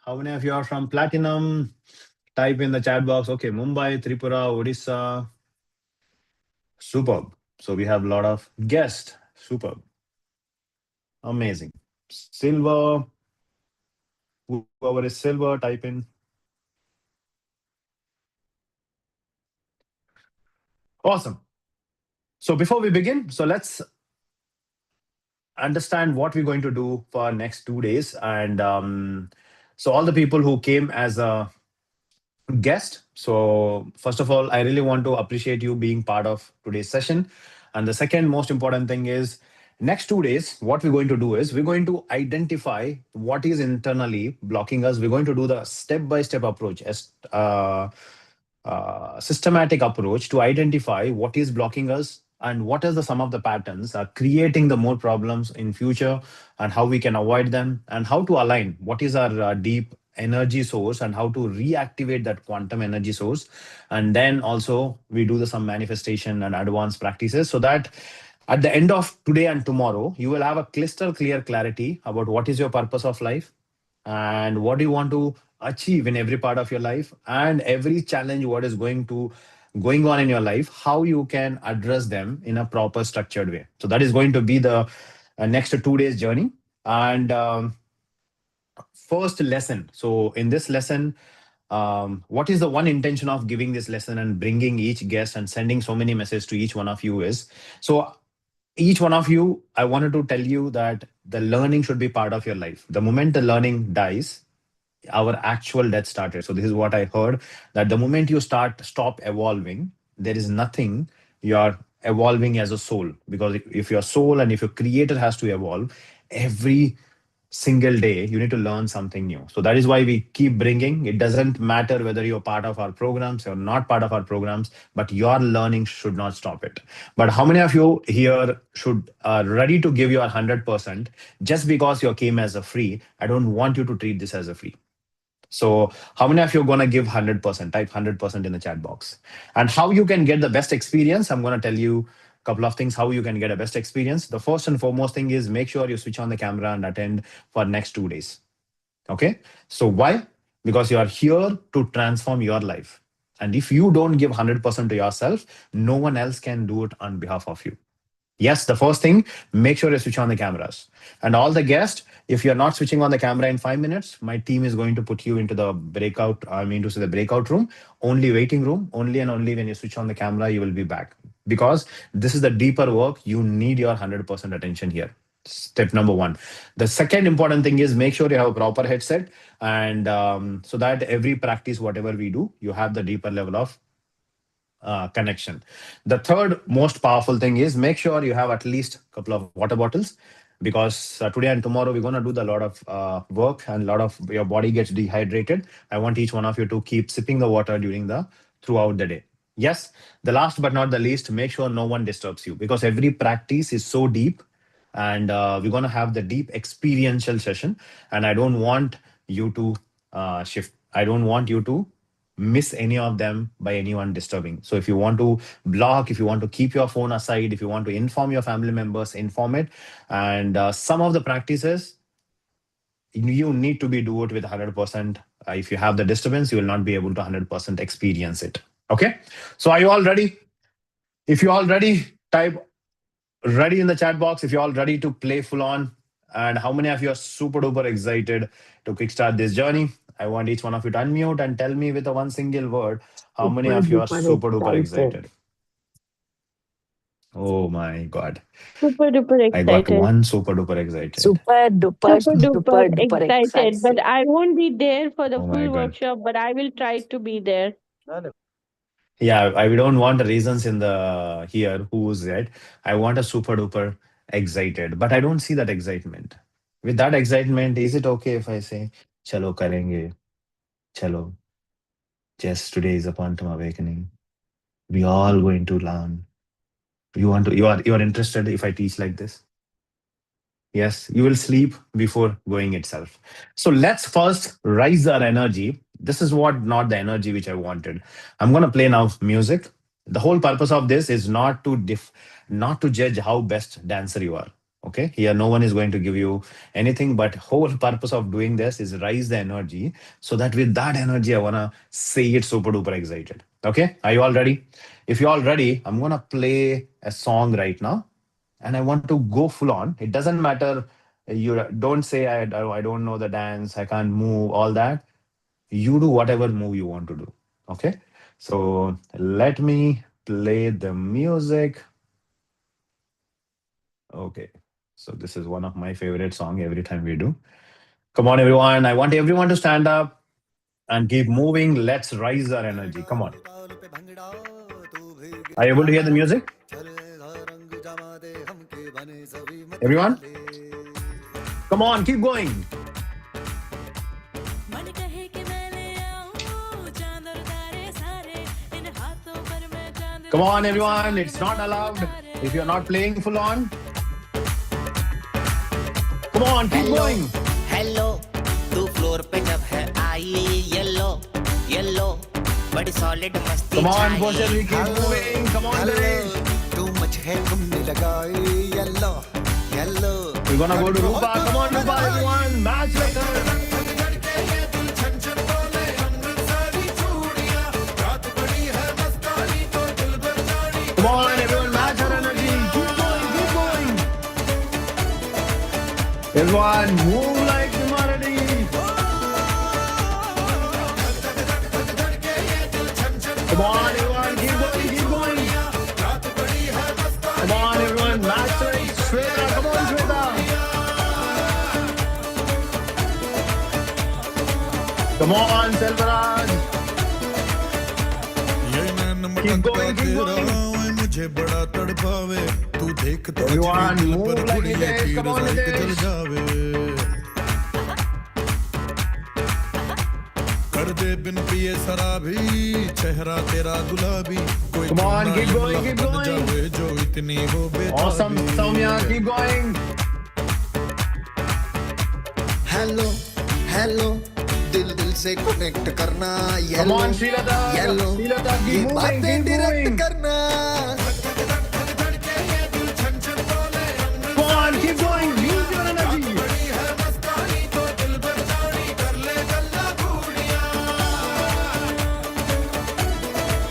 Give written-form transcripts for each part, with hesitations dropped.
How many of you are from Platinum? Type in the chat box. Okay, Mumbai, Tripura, Odisha. Superb. So we have a lot of guests. Superb. Amazing. Silver. Whoever is silver, type in. Awesome. So before we begin, so let's understand what we're going to do for next 2 days. And so all the people who came as a guest. So, first of all, I really want to appreciate you being part of today's session. And the second most important thing is next 2 days, what we're going to do is we're going to identify what is internally blocking us. We're going to do the step by step approach, as systematic approach to identify what is blocking us and what is the sum of the patterns are creating the more problems in future, and how we can avoid them, and how to align what is our deep energy source and how to reactivate that quantum energy source. And then also we do the some manifestation and advanced practices, so that at the end of today and tomorrow you will have a crystal clear clarity about what is your purpose of life and what do you want to achieve in every part of your life, and every challenge what is going on in your life, how you can address them in a proper structured way. So that is going to be the next 2 days journey. And first lesson, so in this lesson, what is the one intention of giving this lesson and bringing each guest and sending so many messages to each one of you is, so each one of you, I wanted to tell you that the learning should be part of your life. The moment the learning dies, our actual death started. So this is what I heard, that the moment you stop evolving, there is nothing you're evolving as a soul. Because if your soul and if your creator has to evolve every single day, you need to learn something new. So that is why we keep bringing. It doesn't matter whether you're part of our programs or not part of our programs, but your learning should not stop it. But how many of you here should ready to give your 100%? Just because you came as a free, I don't want you to treat this as a free. So, how many of you are going to give 100%? Type 100% in the chat box. And how you can get the best experience, I'm going to tell you a couple of things how you can get a best experience. The first and foremost thing is make sure you switch on the camera and attend for next 2 days. Okay. So, why? Because you are here to transform your life. And if you don't give 100% to yourself, no one else can do it on behalf of you. Yes, the first thing, make sure you switch on the cameras. And all the guests, if you're not switching on the camera in 5 minutes, my team is going to put you into the breakout, I mean, to the breakout room, only waiting room, only and only when you switch on the camera, you will be back. Because this is the deeper work, you need your 100% attention here. Step number one. The second important thing is make sure you have a proper headset, and so that every practice, whatever we do, you have the deeper level of connection. The third most powerful thing is make sure you have at least a couple of water bottles, because today and tomorrow we're going to do the lot of work and a lot of your body gets dehydrated. I want each one of you to keep sipping the water during the throughout the day. Yes, the last but not the least, make sure no one disturbs you, because every practice is so deep, and we're going to have the deep experiential session, and I don't want you to shift. I don't want you to miss any of them by anyone disturbing. So if you want to block, if you want to keep your phone aside, if you want to inform your family members, inform it. And some of the practices you need to be do it with 100%. If you have the disturbance, you will not be able to 100% experience it. Okay. So are you all ready? If you all ready, type ready in the chat box if you're all ready to play full on. And how many of you are super duper excited to kickstart this journey? I want each one of you to unmute and tell me with a one single word how many Super of you are duper super duper excited. excited. Oh my God. Super duper I got excited. one super duper excited. Super duper, Super duper duper, duper excited. But excited. I won't be there for the Oh my full God. workshop, but I will try to be there. Yeah, I don't want the reasons in the here who's it. I want a super duper excited, but I don't see that excitement. With that excitement, is it okay if I say, Chalo karenge, chalo, just today is a quantum awakening. We all going to learn. You are interested if I teach like this? Yes, you will sleep before going itself. So let's first rise our energy. This is what not the energy which I wanted. I'm gonna play now music. The whole purpose of this is not to judge how best dancer you are. Okay, here no one is going to give you anything, but whole purpose of doing this is raise the energy, so that with that energy I want to say it super duper excited. Okay, are you all ready? If you're all ready, I'm going to play a song right now, and I want to go full on. It doesn't matter. You don't say I don't know the dance, I can't move, all that. You do whatever move you want to do. Okay, so let me play the music. Okay, so this is one of my favorite song every time we do. Come on, everyone. I want everyone to stand up and keep moving. Let's rise our energy. Come on. Are you able to hear the music? Everyone? Come on, keep going. Come on, everyone. It's not allowed if you're not playing full on. Come on, keep going. Hello तू floor पे जब है आई yellow yellow बड़ी solid मस्ती Come on, छाई Bosher, we keep moving. Come on, Ganesh. तू much है तुमने लगाई yellow yellow We're gonna go to Rupa. Come on, Rupa, everyone. Match later. Come on, everyone, match our energy. Keep going, keep going. Everyone, move like humanity. Come on, everyone, keep going, keep going. Come on, everyone, match it. Shweta, come on, Shweta. Come on, Selvaraj. Keep going, keep going. मुझे बड़ा तड़पावे तू देख तो Everyone, दिल move पर like गुड़िया Nitesh. की Come on, रजाई के जल Nitesh. जावे कर दे बिन पिए शराबी चेहरा तेरा गुलाबी कोई Come on, keep जुमला going, keep बन going. जावे जो इतनी हो Awesome, बेताबी Soumya, keep going. Hello hello दिल दिल से कनेक्ट करना Come yellow on, Srilata. Yellow Srilata, keep ये moving, बातें keep डायरेक्ट moving. करना Come on, keep going. Use your energy.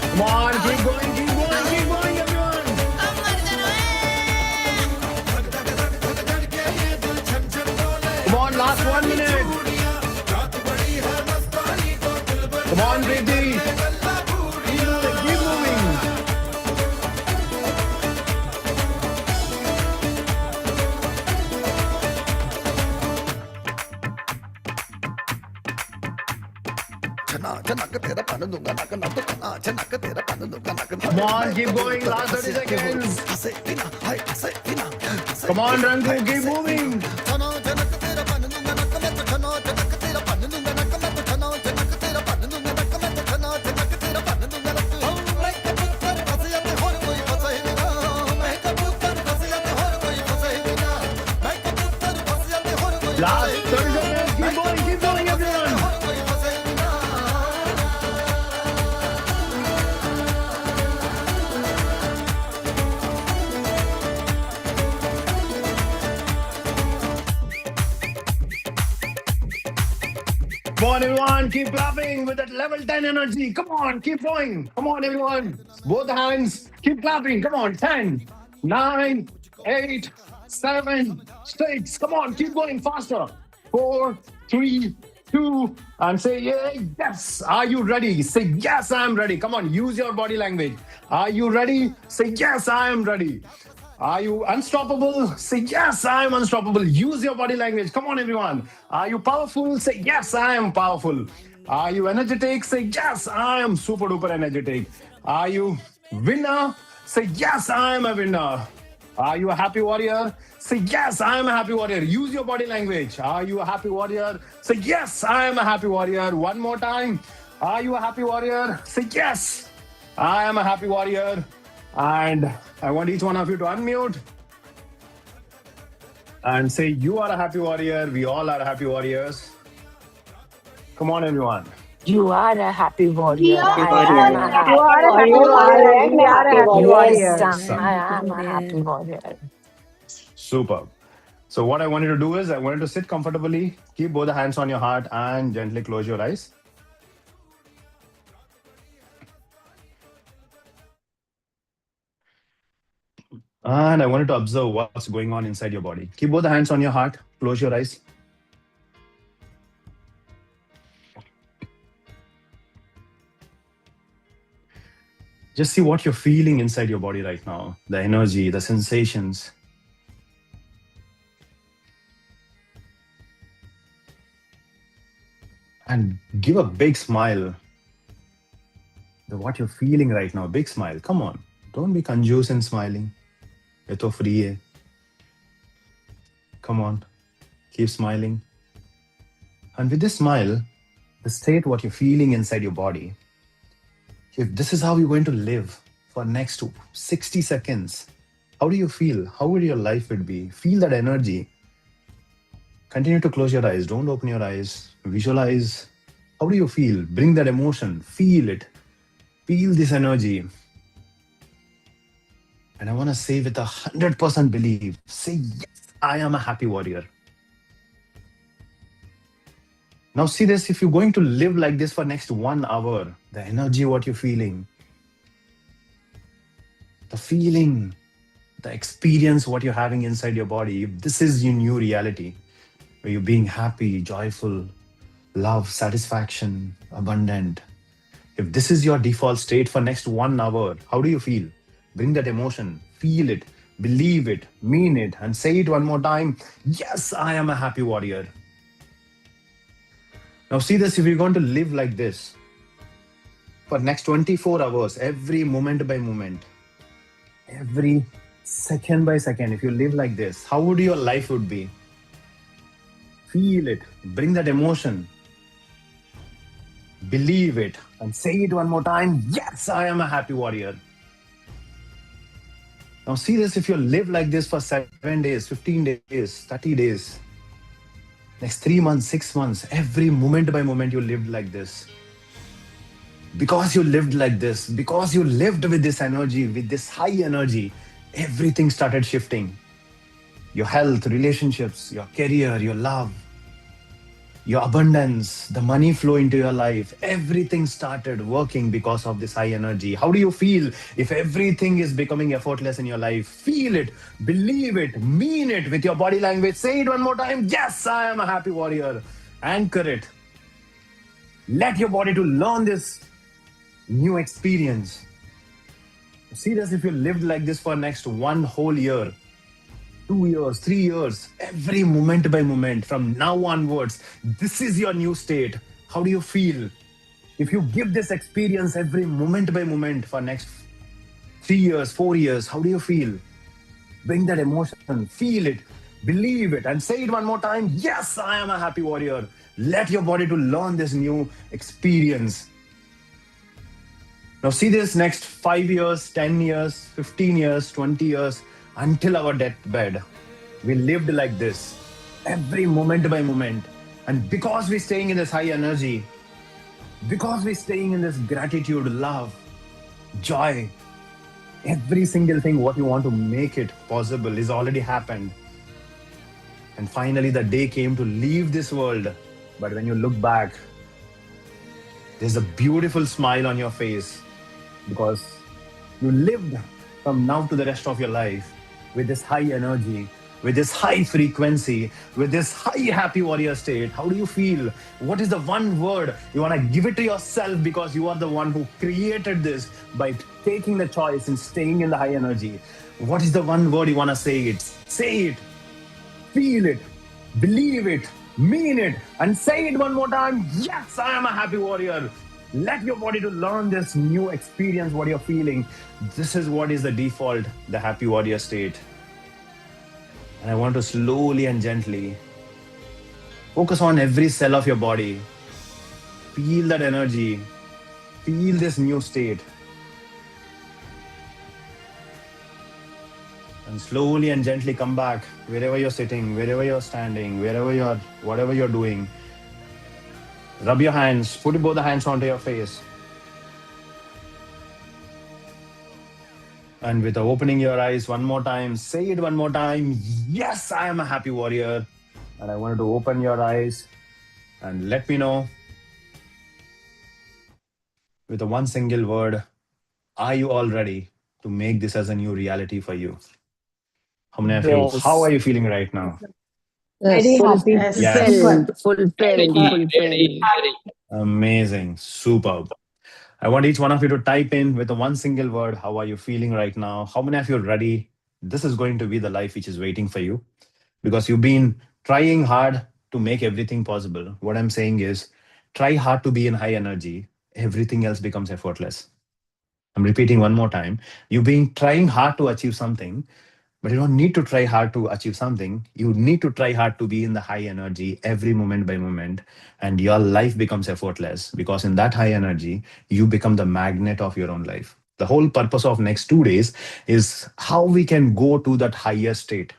Come on, keep going, keep going, keep going, everyone. Come on, last 1 minute. Come on, Preeti. Keep moving. छना छनक तेरा पन दूंगा नक नक छना छनक तेरा पन दूंगा नक नक Come on, keep going. Last 30 seconds. हंसे बिना हाय हंसे बिना Come on, Rangu, keep moving. छना छनक तेरा पन दूंगा नक नक छना छनक तेरा पन दूंगा नक नक छना छनक तेरा पन दूंगा नक नक छना छनक तेरा पन दूंगा नक मैं कबूतर फंस जाते और कोई फंसे बिना मैं कबूतर फंस जाते और कोई फंसे बिना मैं कबूतर फंस जाते और कोई Last 30 seconds. Keep going, everyone. कोई फंसे बिना Come on, everyone. Keep clapping with that level 10 energy. Come on, keep going. Come on, everyone. Both hands. Keep clapping. Come on. 10, 9, 8, 7, 6. Come on, keep going faster. 4, 3, 2, and say, yeah, yes. Are you ready? Say, yes, I am ready. Come on, use your body language. Are you ready? Say, yes, I am ready. Are you unstoppable? Say, yes, I am unstoppable. Use your body language. Come on, everyone. Are you powerful? Say, yes, I am powerful. Are you energetic? Say, yes, I am super duper energetic. Are you winner? Say, yes, I am a winner. Are you a happy warrior? Say, yes, I am a happy warrior. Use your body language. Are you a happy warrior? Say, yes, I am a happy warrior. One more time. Are you a happy warrior? Say, yes, I am a happy warrior. And I want each one of you to unmute and say, you are a happy warrior. We all are happy warriors. Come on, everyone. You are a happy warrior. are I am a happy You are a happy warrior. warrior. We are a happy warrior. Yes, I am a happy warrior. Super. So what I want you to do is I want you to sit comfortably, keep both the hands on your heart and gently close your eyes. And I want you to observe what's going on inside your body. Keep both the hands on your heart, close your eyes. Just see what you're feeling inside your body right now, the energy, the sensations. And give a big smile. What you're feeling right now, big smile. Come on, don't be confused in smiling. You're so free. Hai. Come on, keep smiling. And with this smile, state what you're feeling inside your body. If this is how you're going to live for next 60 seconds, how do you feel? How would your life would be? Feel that energy. Continue to close your eyes. Don't open your eyes. Visualize. How do you feel? Bring that emotion. Feel it. Feel this energy. And I want to say with 100% belief, say, yes, I am a happy warrior. Now see this, if you're going to live like this for next 1 hour, the energy, what you're feeling, the feeling, the experience, what you're having inside your body, if this is your new reality, where you're being happy, joyful, love, satisfaction, abundant, if this is your default state for next 1 hour, how do you feel? Bring that emotion, feel it, believe it, mean it, and say it one more time. Yes, I am a happy warrior. Now see this, if you're going to live like this for next 24 hours, every moment by moment, every second by second, if you live like this, how would your life would be? Feel it, bring that emotion, believe it, and say it one more time. Yes, I am a happy warrior. Now see this, if you live like this for 7 days, 15 days, 30 days, next 3 months, 6 months, every moment by moment you lived like this. Because you lived like this, because you lived with this energy, with this high energy, everything started shifting. Your health, relationships, your career, your love, your abundance, the money flow into your life, everything started working because of this high energy. How do you feel if everything is becoming effortless in your life? Feel it, believe it, mean it with your body language. Say it one more time. Yes, I am a happy warrior. Anchor it. Let your body to learn this new experience. See this, if you lived like this for next 1 whole year, 2 years, 3 years, every moment by moment, from now onwards, this is your new state. How do you feel? If you give this experience every moment by moment for next 3 years, 4 years, how do you feel? Bring that emotion, feel it, believe it, and say it one more time. Yes, I am a happy warrior. Let your body to learn this new experience. Now see this, next 5 years, 10 years, 15 years, 20 years, until our deathbed, we lived like this, every moment by moment. And because we're staying in this high energy, because we're staying in this gratitude, love, joy, every single thing what you want to make it possible is already happened. And finally the day came to leave this world. But when you look back, there's a beautiful smile on your face because you lived from now to the rest of your life with this high energy, with this high frequency, with this high happy warrior state. How do you feel? What is the one word you want to give it to yourself, because you are the one who created this by taking the choice and staying in the high energy? What is the one word you want to say it? Say it, feel it, believe it, mean it, and say it one more time. Yes, I am a happy warrior. Let your body to learn this new experience, what you're feeling. This is what is the default, the happy warrior state. And I want to slowly and gently focus on every cell of your body. Feel that energy. Feel this new state. And slowly and gently come back wherever you're sitting, wherever you're standing, whatever you're doing. Rub your hands, put both the hands onto your face. And with opening your eyes one more time, say it one more time. Yes, I am a happy warrior. And I wanted to open your eyes and let me know with a one single word, are you all ready to make this as a new reality for you? How many of you, how are Yes. you feeling right now? Very Yes. happy. Yes, Super. Fulfilled, fulfilled, fulfilled. amazing, superb. I want each one of you to type in with a one single word, how are you feeling right now? How many of you are ready? This is going to be the life which is waiting for you because you've been trying hard to make everything possible. What I'm saying is, try hard to be in high energy, everything else becomes effortless. I'm repeating one more time. You've been trying hard to achieve something, but you don't need to try hard to achieve something. You need to try hard to be in the high energy every moment by moment, and your life becomes effortless because in that high energy, you become the magnet of your own life. The whole purpose of next 2 days is how we can go to that higher state.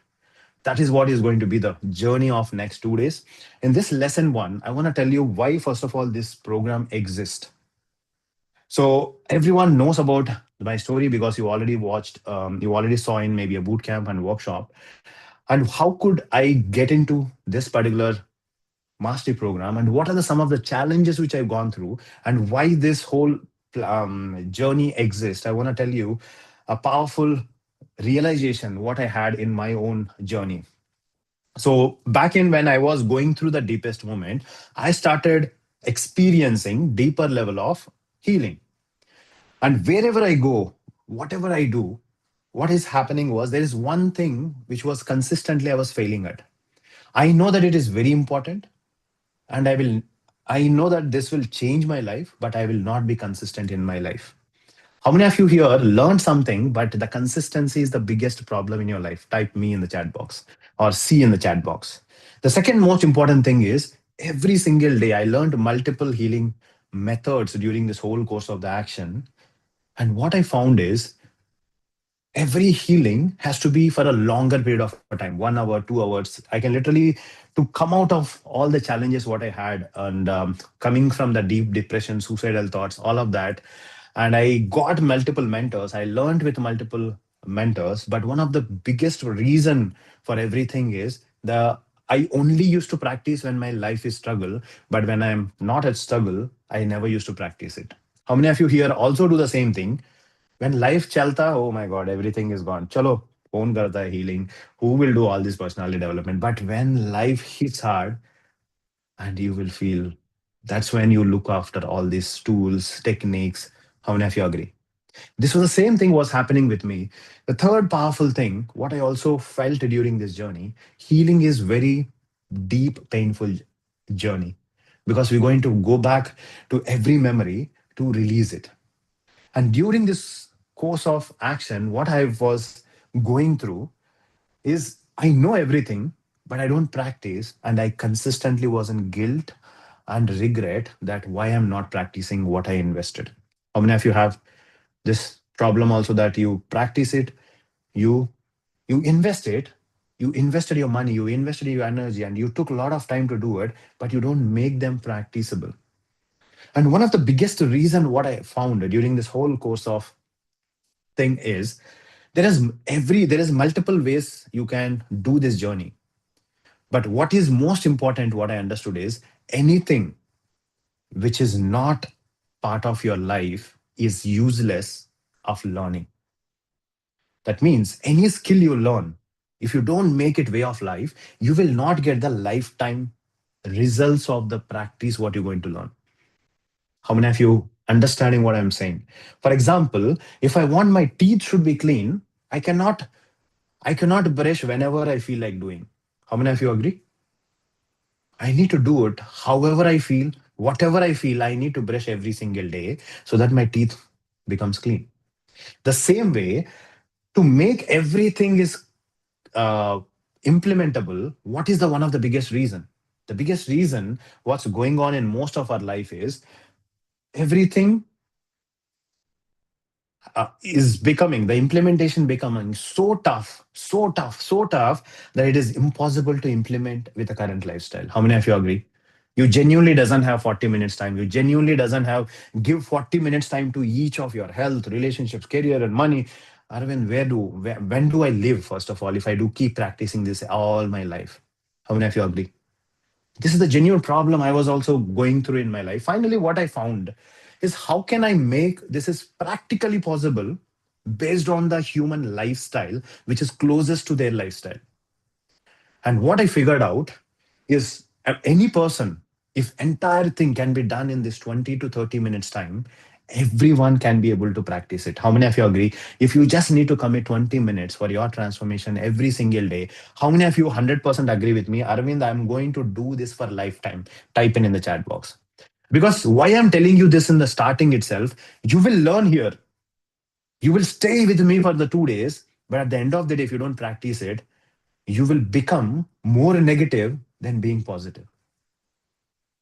That is what is going to be the journey of next 2 days. In this lesson one, I want to tell you why, first of all, this program exists. So everyone knows about my story because you already watched, you already saw in maybe a boot camp and workshop. And how could I get into this particular mastery program? And what are some of the challenges which I've gone through, and why this whole journey exists? I want to tell you a powerful realization what I had in my own journey. So back in when I was going through the deepest moment, I started experiencing deeper level of healing. And wherever I go, whatever I do, what is happening was there is one thing which was consistently I was failing at. I know that it is very important, and I know that this will change my life, but I will not be consistent in my life. How many of you here learned something, but the consistency is the biggest problem in your life? Type me in the chat box or C in the chat box. The second most important thing is every single day I learned multiple healing methods during this whole course of the action. And what I found is every healing has to be for a longer period of time, 1 hour, 2 hours. I can literally, to come out of all the challenges what I had, and coming from the deep depression, suicidal thoughts, all of that. And I got multiple mentors. I learned with multiple mentors. But one of the biggest reason for everything is the I only used to practice when my life is struggle, but when I'm not at struggle, I never used to practice it. How many of you here also do the same thing? When life chalta, oh my God, everything is gone. Chalo, phone karta hai healing. Who will do all this personality development? But when life hits hard, and you will feel, that's when you look after all these tools, techniques. How many of you agree? This was the same thing was happening with me. The third powerful thing, what I also felt during this journey, healing is very deep, painful journey because we're going to go back to every memory to release it. And during this course of action, what I was going through is I know everything, but I don't practice. And I consistently was in guilt and regret that why I'm not practicing what I invested. How many of you have this problem also that you practice it, you you invest it, you invested your money, you invested your energy, and you took a lot of time to do it, but you don't make them practicable. And one of the biggest reason what I found during this whole course of thing is there is multiple ways you can do this journey, but what is most important what I understood is anything which is not part of your life is useless of learning. That means any skill you learn, if you don't make it way of life, you will not get the lifetime results of the practice what you're going to learn. How many of you understanding what I'm saying? For example, if I want my teeth should be clean, I cannot brush whenever I feel like doing. How many of you agree? I need to do it however I feel, whatever I feel, I need to brush every single day so that my teeth becomes clean. The same way, to make everything is uh, implementable, what is the one of the biggest reason? The biggest reason what's going on in most of our life is everything is becoming the implementation becoming so tough, so tough, so tough that it is impossible to implement with the current lifestyle. How many of you agree? You genuinely doesn't have 40 minutes time. You genuinely doesn't have give 40 minutes time to each of your health, relationships, career, and money. Arvind, when do I live, first of all, if I do keep practicing this all my life? How many of you agree? This is the genuine problem I was also going through in my life. Finally, what I found is how can I make this is practically possible based on the human lifestyle, which is closest to their lifestyle. And what I figured out is any person, if entire thing can be done in this 20 to 30 minutes time, everyone can be able to practice it. How many of you agree? If you just need to commit 20 minutes for your transformation every single day, how many of you 100% agree with me? Arvind, I'm going to do this for lifetime. Type in the chat box. Because why I'm telling you this in the starting itself, you will learn here. You will stay with me for the 2 days, but at the end of the day, if you don't practice it, you will become more negative than being positive.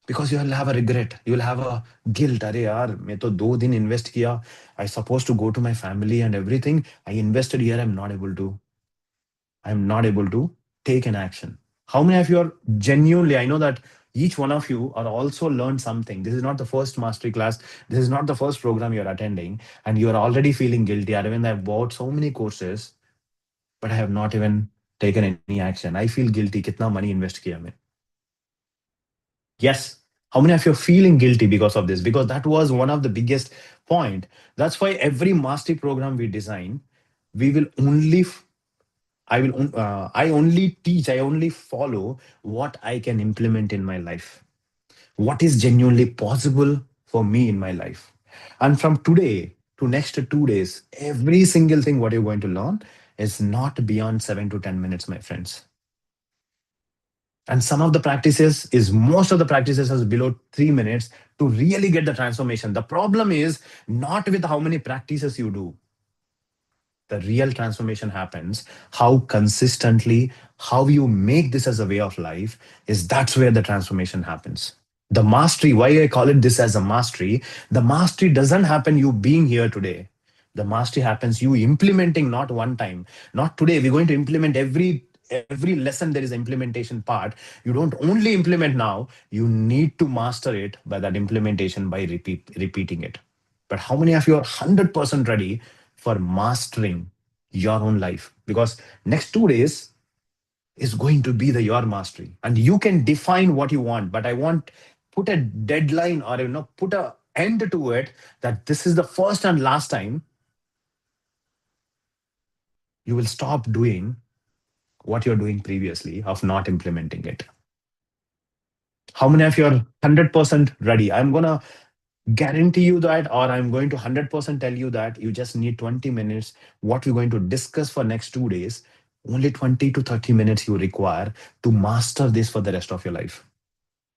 Because you will have a regret, you will have a guilt. Arey yaar, मैं तो 2 दिन invest किया. I supposed to go to my family and everything. I invested here. I'm not able to take an action. How many of you are genuinely? I know that each one of you are also learned something. This is not the first mastery class. This is not the first program you're attending, and you are already feeling guilty. Arvind, I've bought so many courses, but I have not even taken any action. I feel guilty. Kitna money invest kiya main? Yes. How many of you are feeling guilty because of this? Because that was one of the biggest point. That's why every mastery program we design, we will only I only teach, I only follow what I can implement in my life, what is genuinely possible for me in my life. And from today to next 2 days, every single thing what you're going to learn is not beyond 7 to 10 minutes, my friends. And some of the practices is most of the practices is below 3 minutes to really get the transformation. The problem is not with how many practices you do. The real transformation happens how consistently, how you make this as a way of life, is that's where the transformation happens. The mastery, why I call it this as a mastery, the mastery doesn't happen you being here today. The mastery happens you implementing, not one time, not today. We're going to implement every lesson. There is an implementation part. You don't only implement now, you need to master it by that implementation, by repeating it. But how many of you are 100% ready for mastering your own life? Because next 2 days is going to be the your mastery, and you can define what you want. But I want put a deadline, or put a end to it, that this is the first and last time you will stop doing what you're doing previously of not implementing it. How many of you are 100% ready? I'm gonna guarantee you that, or I'm going to 100% tell you that you just need 20 minutes. What we're going to discuss for next 2 days, only 20 to 30 minutes you require to master this for the rest of your life.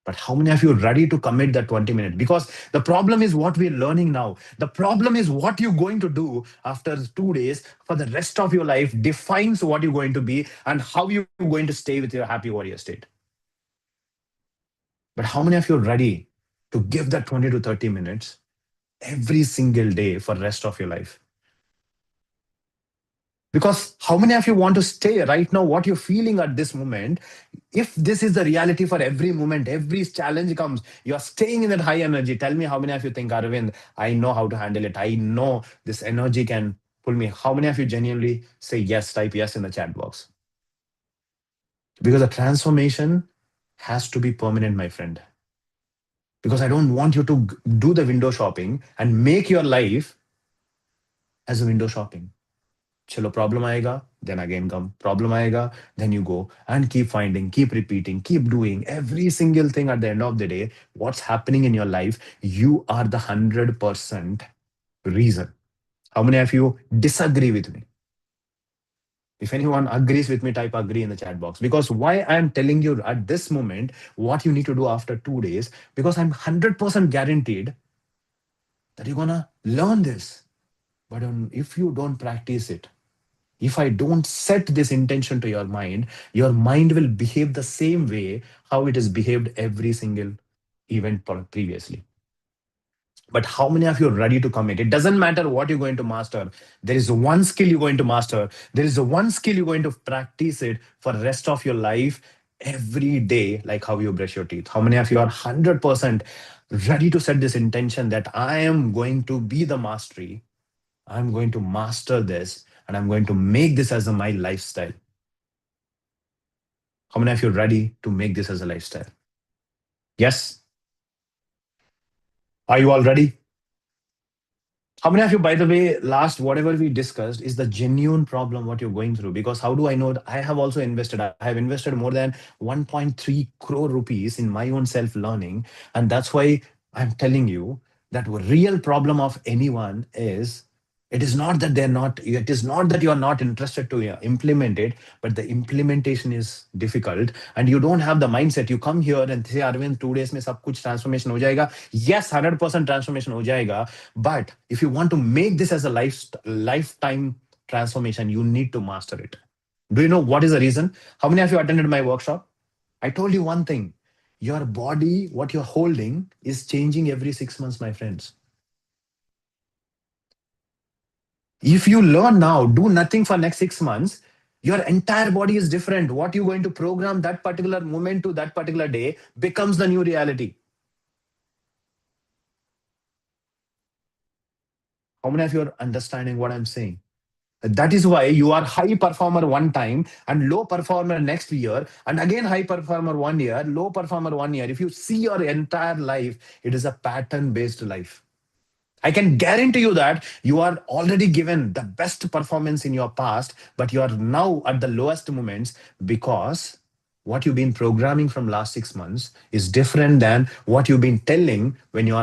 But how many of you are ready to commit that 20 minutes? Because the problem is what we're learning now. The problem is what you're going to do after 2 days for the rest of your life defines what you're going to be and how you're going to stay with your happy warrior state. But how many of you are ready to give that 20 to 30 minutes every single day for the rest of your life? Because how many of you want to stay right now, what you're feeling at this moment? If this is the reality for every moment, every challenge comes, you're staying in that high energy. Tell me how many of you think, Arvind, I know how to handle it. I know this energy can pull me. How many of you genuinely say yes, type yes in the chat box? Because the transformation has to be permanent, my friend. Because I don't want you to do the window shopping and make your life as a window shopping. Chalo, problem aega, then again come. Problem aega, then you go and keep finding, keep repeating, keep doing every single thing. At the end of the day, what's happening in your life, you are the 100% reason. How many of you disagree with me? If anyone agrees with me, type agree in the chat box. Because why I'm telling you at this moment what you need to do after 2 days, because I'm 100% guaranteed that you're gonna learn this. But if you don't practice it, if I don't set this intention to your mind will behave the same way how it has behaved every single event previously. But how many of you are ready to commit? It doesn't matter what you're going to master. There is one skill you're going to master. There is one skill you're going to practice it for the rest of your life every day, like how you brush your teeth. How many of you are 100% ready to set this intention that I am going to be the mastery? I'm going to master this, and I'm going to make this as my lifestyle. How many of you are ready to make this as a lifestyle? Yes? Are you all ready? How many of you, by the way, last whatever we discussed is the genuine problem what you're going through? Because how do I know? I have also invested. I have invested more than 1.3 crore rupees in my own self learning, and that's why I'm telling you that real problem of anyone is it is not that they're not. It is not that you are not interested to implement it, but the implementation is difficult, and you don't have the mindset. You come here and say, Arvind, 2 days में सब कुछ transformation हो जाएगा. Yes, 100% transformation हो जाएगा. But if you want to make this as a lifetime transformation, you need to master it. Do you know what is the reason? How many of you attended my workshop? I told you one thing. Your body, what you're holding, is changing every 6 months, my friends. If you learn now, do nothing for next 6 months, your entire body is different. What you're going to program that particular moment to that particular day becomes the new reality. How many of you are understanding what I'm saying? That is why you are high performer one time and low performer next year, and again high performer 1 year, low performer 1 year. If you see your entire life, it is a pattern based life. I can guarantee you that you are already given the best performance in your past, but you are now at the lowest moments because what you've been programming from last 6 months is different than what you've been telling when you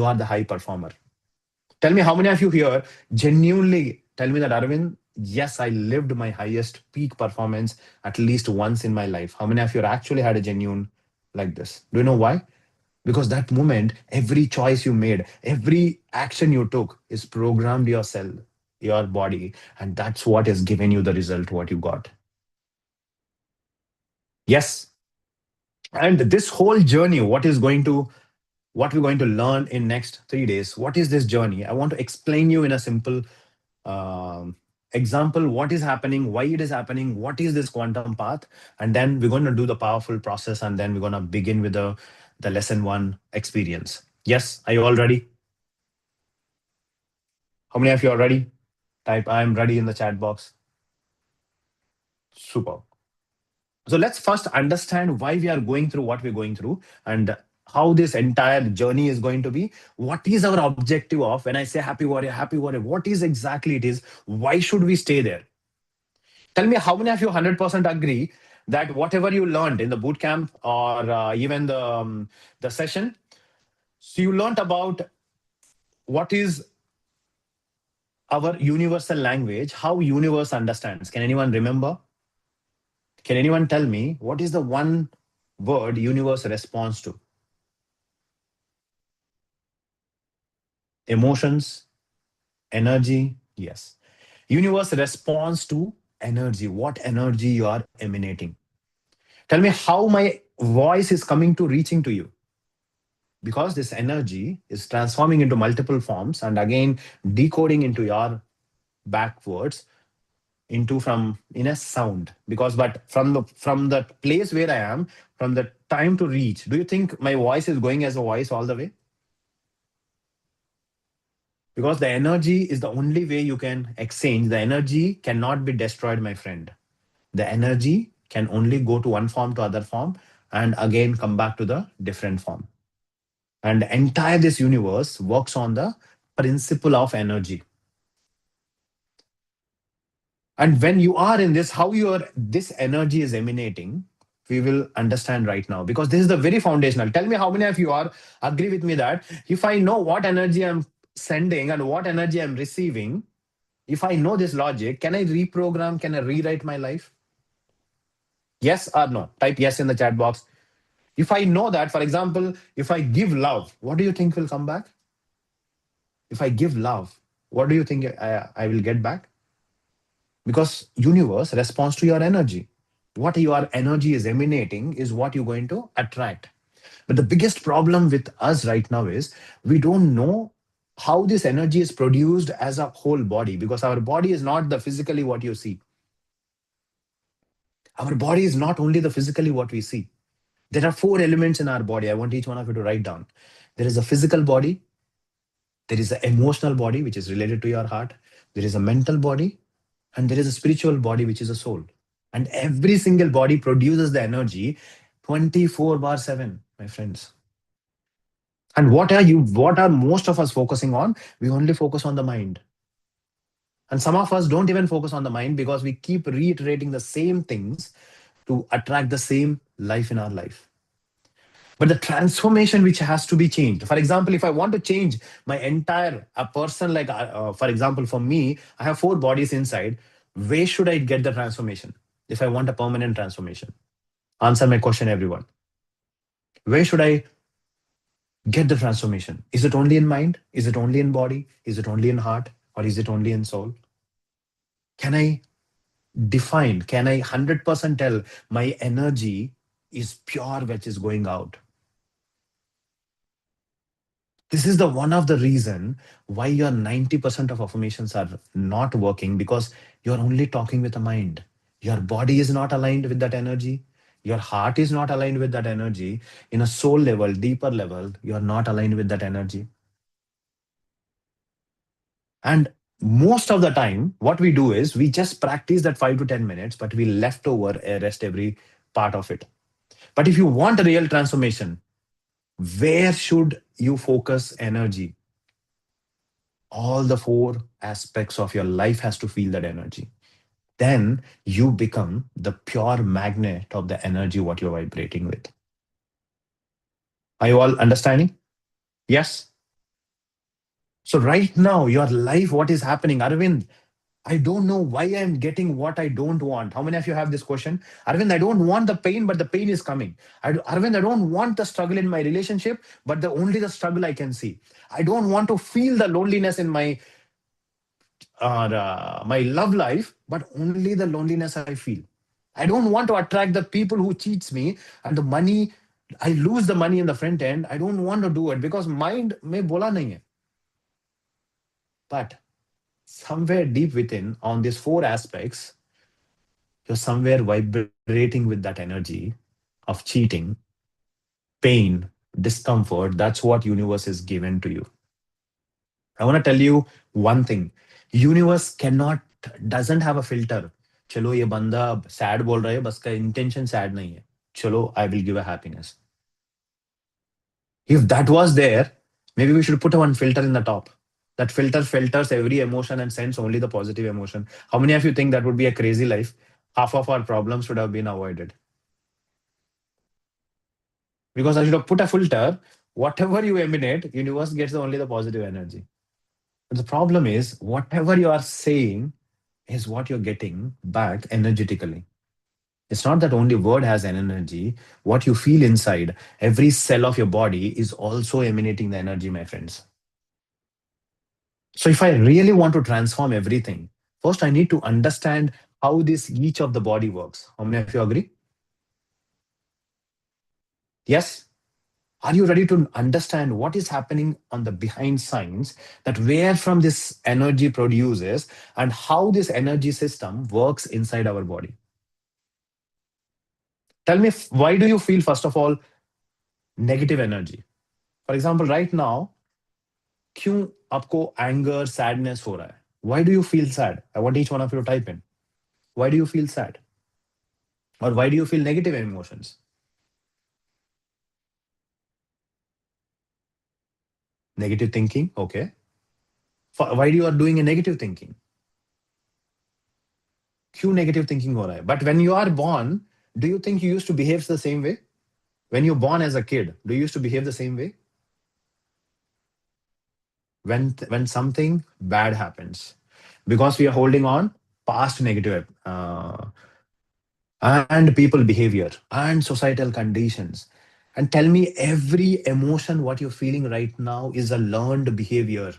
are the high performer. Tell me how many of you here genuinely tell me that, Arvind, yes, I lived my highest peak performance at least once in my life. How many of you actually had a genuine like this? Do you know why? Because that moment, every choice you made, every action you took is programmed your cell, your body, and that's what has given you the result, what you got. Yes. And this whole journey, what we're going to learn in next 3 days, what is this journey? I want to explain you in a simple example what is happening, why it is happening, what is this quantum path, and then we're going to do the powerful process, and then we're going to begin with the lesson 1 experience. Yes, are you all ready? How many of you are ready? Type I'm ready in the chat box. Super. So let's first understand why we are going through what we're going through and how this entire journey is going to be. What is our objective of when I say happy warrior, what is exactly it is? Why should we stay there? Tell me how many of you 100% agree that whatever you learned in the boot camp or even the session, so you learned about what is our universal language, how universe understands. Can anyone remember? Can anyone tell me what is the one word universe responds to? Emotions, energy, yes. Universe responds to energy, what energy you are emanating. Tell me how my voice is coming to reaching to you. Because this energy is transforming into multiple forms and again decoding into your backwards into from in a sound. Because but from the place where I am, from the time to reach, do you think my voice is going as a voice all the way? Because the energy is the only way you can exchange. The energy cannot be destroyed, my friend. The energy can only go to one form to other form and again come back to the different form. And the entire this universe works on the principle of energy. And when you are in this, how this energy is emanating, we will understand right now, because this is the very foundational. Tell me how many of you are agree with me that if I know what energy I'm sending and what energy I'm receiving, if I know this logic, can I reprogram, can I rewrite my life? Yes or no? Type yes in the chat box. If I know that, for example, if I give love, what do you think will come back? If I give love, what do you think I will get back? Because universe responds to your energy. What your energy is emanating is what you're going to attract. But the biggest problem with us right now is we don't know how this energy is produced as a whole body, because our body is not the physically what you see. Our body is not only the physically what we see. There are 4 elements in our body. I want each one of you to write down. There is a physical body. There is an emotional body, which is related to your heart. There is a mental body and there is a spiritual body, which is a soul. And every single body produces the energy 24 bar 7, my friends. And what are most of us focusing on? We only focus on the mind. And some of us don't even focus on the mind because we keep reiterating the same things to attract the same life in our life. But the transformation which has to be changed. For example, if I want to change my entire a person, like for example, for me, I have 4 bodies inside. Where should I get the transformation if I want a permanent transformation? Answer my question, everyone. Where should I get the transformation? Is it only in mind? Is it only in body? Is it only in heart? Or is it only in soul? Can I define? Can I 100% tell my energy is pure, which is going out? This is the one of the reason why your 90% of affirmations are not working, because you're only talking with the mind. Your body is not aligned with that energy. Your heart is not aligned with that energy. In a soul level, deeper level, you're not aligned with that energy. And most of the time, what we do is we just practice that 5 to 10 minutes, but we left over rest every part of it. But if you want a real transformation, where should you focus energy? All the 4 aspects of your life has to feel that energy. Then you become the pure magnet of the energy what you're vibrating with. Are you all understanding? Yes. So right now, your life, what is happening, Arvind? I don't know why I'm getting what I don't want. How many of you have this question? Arvind, I don't want the pain, but the pain is coming. Arvind, I don't want the struggle in my relationship, but only the struggle I can see. I don't want to feel the loneliness in my love life, but only the loneliness I feel. I don't want to attract the people who cheats me and the money. I lose the money in the front end. I don't want to do it because mind में बोला नहीं है. But somewhere deep within, on these 4 aspects, you're somewhere vibrating with that energy of cheating, pain, discomfort. That's what universe is given to you. I want to tell you one thing. Universe doesn't have a filter. चलो ये बंदा sad बोल रहा है, बस का intention sad नहीं है. चलो, I will give a happiness. If that was there, maybe we should put one filter in the top. That filter filters every emotion and sends only the positive emotion. How many of you think that would be a crazy life? Half of our problems would have been avoided. Because I should have put a filter. Whatever you emanate, universe gets only the positive energy. But the problem is, whatever you are saying is what you're getting back energetically. It's not that only word has an energy. What you feel inside, every cell of your body is also emanating the energy, my friends. So if I really want to transform everything, first I need to understand how each of the body works. How many of you agree? Yes? Are you ready to understand what is happening on the behind science, that where from this energy produces and how this energy system works inside our body? Tell me, why do you feel, first of all, negative energy? For example, right now, क्यों आपको anger, sadness हो रहा है? Why do you feel sad? I want each one of you to type in. Why do you feel sad? Or why do you feel negative emotions? Negative thinking, okay. Why do you are doing a negative thinking? क्यों negative thinking हो रहा है? But when you are born, do you think you used to behave the same way? When you're born as a kid, do you used to behave the same way? When something bad happens, because we are holding on past negative and people behavior and societal conditions. And tell me, every emotion what you're feeling right now is a learned behavior.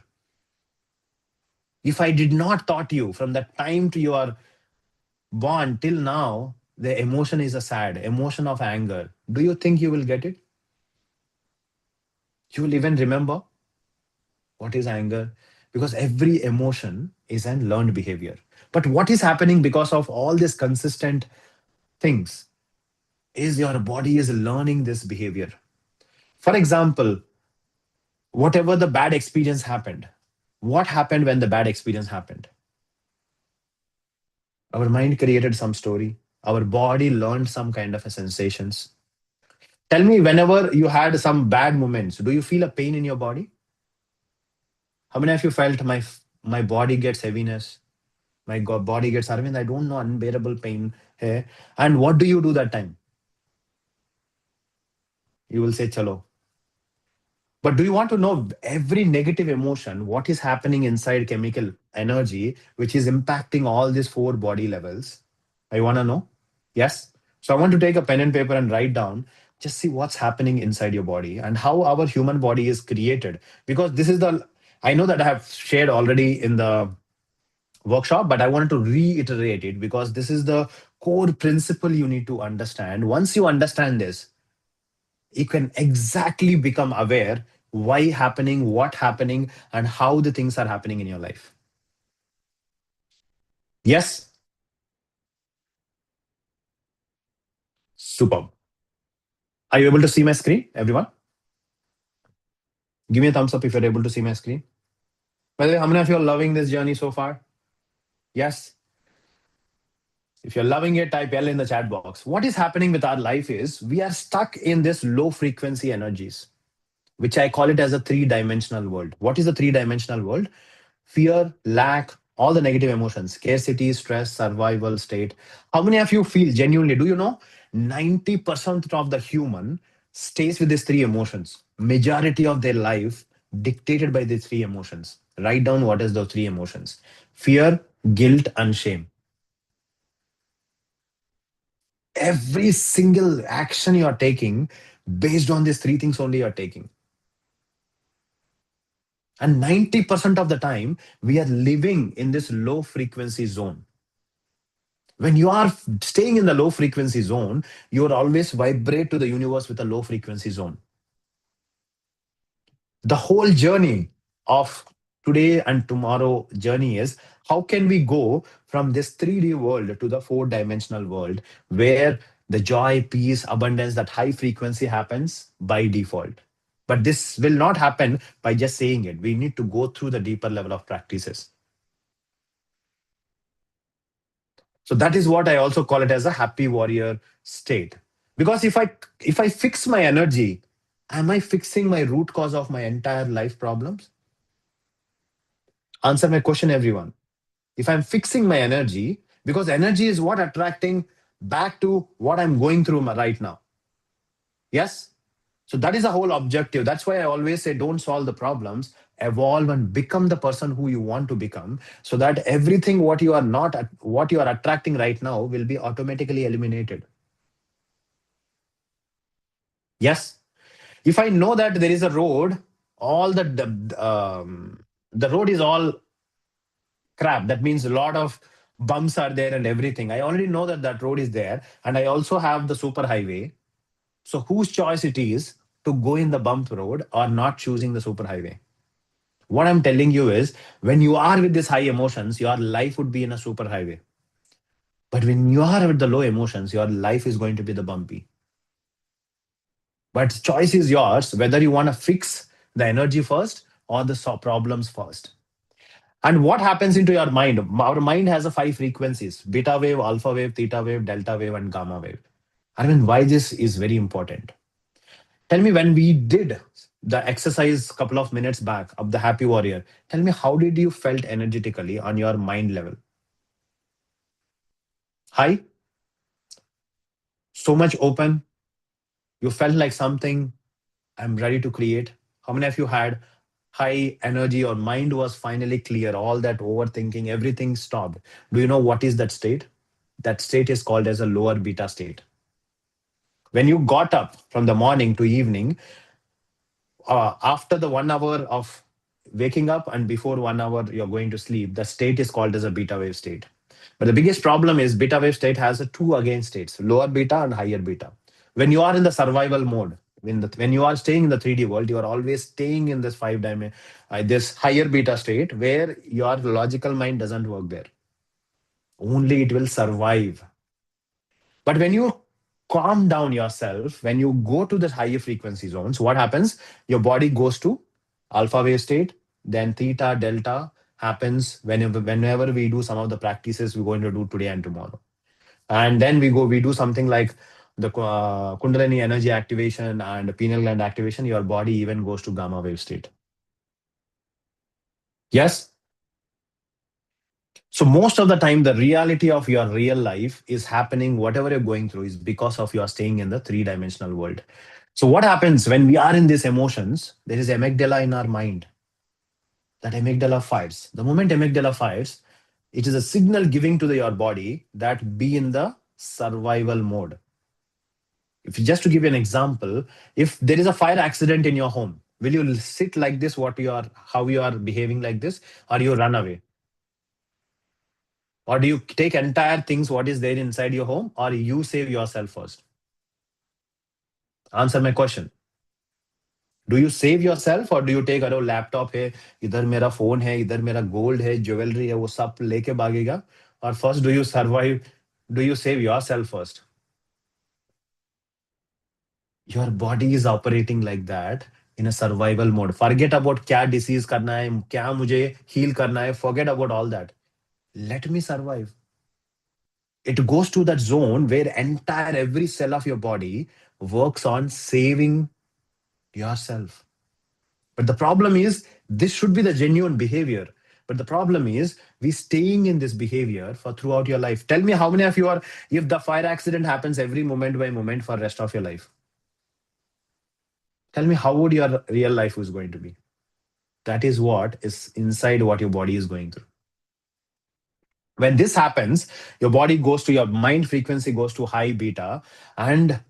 If I did not taught you from the time to your born till now, the emotion is a sad emotion of anger, do you think you will get it? You will even remember what is anger? Because every emotion is a learned behavior. But what is happening because of all these consistent things is your body is learning this behavior. For example, whatever the bad experience happened, what happened when the bad experience happened? Our mind created some story. Our body learned some kind of a sensations. Tell me, whenever you had some bad moments, do you feel a pain in your body? How many of you felt my body gets heaviness? My body gets Arvind, I don't know, unbearable pain here. And what do you do that time? You will say, chalo. But do you want to know every negative emotion, what is happening inside chemical energy, which is impacting all these four body levels? I want to know. Yes. So I want to take a pen and paper and write down, just see what's happening inside your body and how our human body is created. Because this is I know that I have shared already in the workshop, but I wanted to reiterate it because this is the core principle you need to understand. Once you understand this, you can exactly become aware why happening, what happening, and how the things are happening in your life. Yes, superb. Are you able to see my screen, everyone? Give me a thumbs up if you're able to see my screen. By the way, how many of you are loving this journey so far? Yes. If you're loving it, type L in the chat box. What is happening with our life is we are stuck in this low frequency energies, which I call it as a three-dimensional world. What is a three-dimensional world? Fear, lack, all the negative emotions, scarcity, stress, survival state. How many of you feel genuinely? Do you know 90% of the human stays with these three emotions? Majority of their life dictated by these three emotions. Write down what is those three emotions: fear, guilt, and shame. Every single action you are taking based on these three things only you are taking. And 90% of the time, we are living in this low frequency zone. When you are staying in the low frequency zone, you are always vibrate to the universe with a low frequency zone. The whole journey of today and tomorrow journey is how can we go from this 3D world to the four-dimensional world where the joy, peace, abundance, that high frequency happens by default. But this will not happen by just saying it. We need to go through the deeper level of practices. So that is what I also call it as a happy warrior state. Because if I fix my energy, am I fixing my root cause of my entire life problems? Answer my question, everyone. If I'm fixing my energy, because energy is what attracting back to what I'm going through right now. Yes? So that is the whole objective. That's why I always say don't solve the problems, evolve and become the person who you want to become, so that everything what you are not what you are attracting right now will be automatically eliminated. Yes. If I know that there is a road, all the road is all crap. That means a lot of bumps are there and everything. I already know that that road is there, and I also have the super highway. So whose choice it is to go in the bump road or not choosing the super highway? What I'm telling you is, when you are with these high emotions, your life would be in a super highway. But when you are with the low emotions, your life is going to be the bumpy. But choice is yours whether you want to fix the energy first or the problems first. And what happens into your mind? Our mind has a five frequencies: beta wave, alpha wave, theta wave, delta wave, and gamma wave. I mean, why this is very important. Tell me, when we did the exercise a couple of minutes back of the happy warrior, tell me, how did you felt energetically on your mind level? High? So much open? You felt like something I'm ready to create? How many of you had high energy? Your mind was finally clear, all that overthinking, everything stopped. Do you know what is that state? That state is called as a lower beta state. When you got up from the morning to evening, after the 1 hour of waking up and before 1 hour you're going to sleep, the state is called as a beta wave state. But the biggest problem is beta wave state has a two again states: lower beta and higher beta. When you are in the survival mode, when you are staying in the 3D world, you are always staying in this this higher beta state where your logical mind doesn't work there. Only it will survive. But when you calm down yourself, when you go to the higher frequency zones, what happens? Your body goes to alpha wave state, then theta, delta, happens whenever we do some of the practices we're going to do today and tomorrow. And then we do something like the Kundalini energy activation and pineal gland activation. Your body even goes to gamma wave state. Yes. So most of the time, the reality of your real life is happening. Whatever you're going through is because of your staying in the three-dimensional world. So what happens when we are in these emotions? There is amygdala in our mind. That amygdala fires. The moment amygdala fires, it is a signal giving to your body that be in the survival mode. If you, just to give you an example, if there is a fire accident in your home, will you sit like this? How you are behaving like this, or you run away, or do you take entire things what is there inside your home, or you save yourself first? Answer my question. Do you save yourself or do you take अरे laptop है इधर मेरा phone है इधर मेरा gold है jewellery है वो सब लेके भागेगा और first do you survive do you save yourself first your body is operating like that in a survival mode forget about क्या disease करना है क्या मुझे heal करना है forget about all that let me survive it goes to that zone where entire every cell of your body works on saving yourself. But the problem is, this should be the genuine behavior. But the problem is, we staying in this behavior for throughout your life. Tell me how many of you are, if the fire accident happens every moment by moment for rest of your life? Tell me how would your real life is going to be? That is what is inside what your body is going through. When this happens, your body goes to your mind frequency goes to high beta and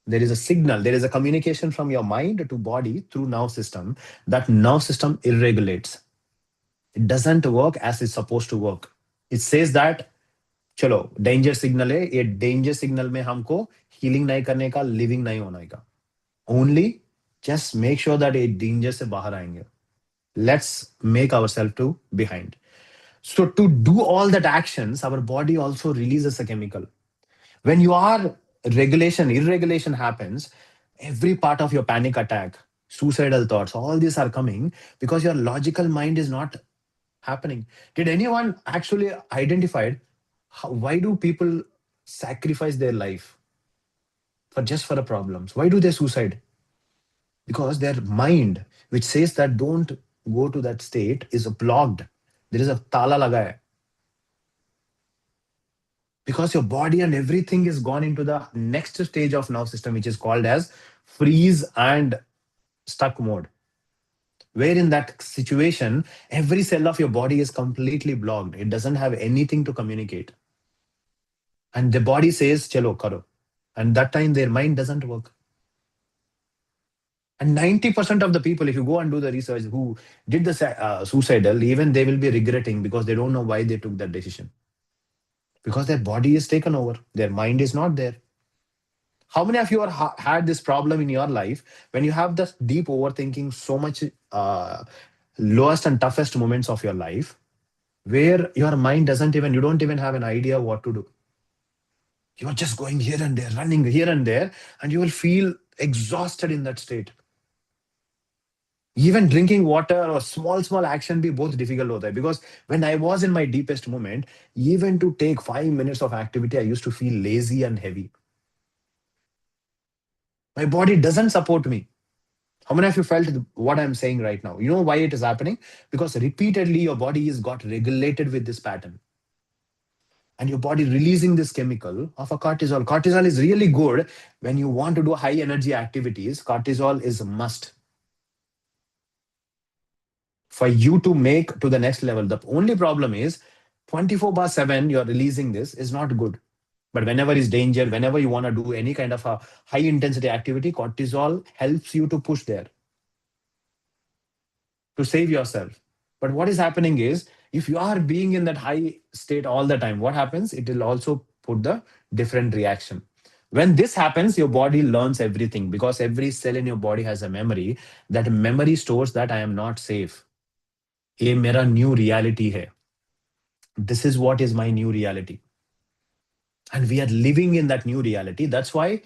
there is a signal, there is a communication from your mind to body through nerve system. That nerve system irregulates. It doesn't work as it's supposed to work. It says that चलो danger signal है ये danger signal में हमको healing नहीं करने का living नहीं होने का only just make sure that ये danger से बाहर आएंगे. Let's make ourselves to behind. So to do all that actions, our body also releases a chemical. When you are irregulation happens, every part of your panic attack, suicidal thoughts, all these are coming because your logical mind is not happening. Did anyone actually identified why do people sacrifice their life for the problems? Why do they suicide? Because their mind, which says that don't go to that state, is blocked. There is a tala laga hai. Because your body and everything is gone into the next stage of nerve system, which is called as freeze and stuck mode. Where in that situation, every cell of your body is completely blocked. It doesn't have anything to communicate. And the body says, chalo, karo. And that time their mind doesn't work. And 90% of the people, if you go and do the research, who did the suicidal, even they will be regretting because they don't know why they took that decision. Because their body is taken over. Their mind is not there. How many of you are had this problem in your life when you have this deep overthinking, so much lowest and toughest moments of your life, where your mind you don't even have an idea what to do. You're just going here and there, running here and there, and you will feel exhausted in that state. Even drinking water or small action be both difficult hota hai. Because when I was in my deepest moment, even to take 5 minutes of activity, I used to feel lazy and heavy. My body doesn't support me. How many of you felt what I'm saying right now? You know why it is happening? Because repeatedly your body is got regulated with this pattern. And your body releasing this chemical of a cortisol. Cortisol is really good when you want to do high energy activities. Cortisol is a must. For you to make to the next level. The only problem is 24/7 you're releasing this is not good. But whenever is danger, whenever you want to do any kind of a high intensity activity, cortisol helps you to push there to save yourself. But what is happening is if you are being in that high state all the time, what happens? It will also put the different reaction. When this happens, your body learns everything because every cell in your body has a memory. That memory stores that I am not safe. ये मेरा new reality है. This is what is my new reality. And we are living in that new reality. That's why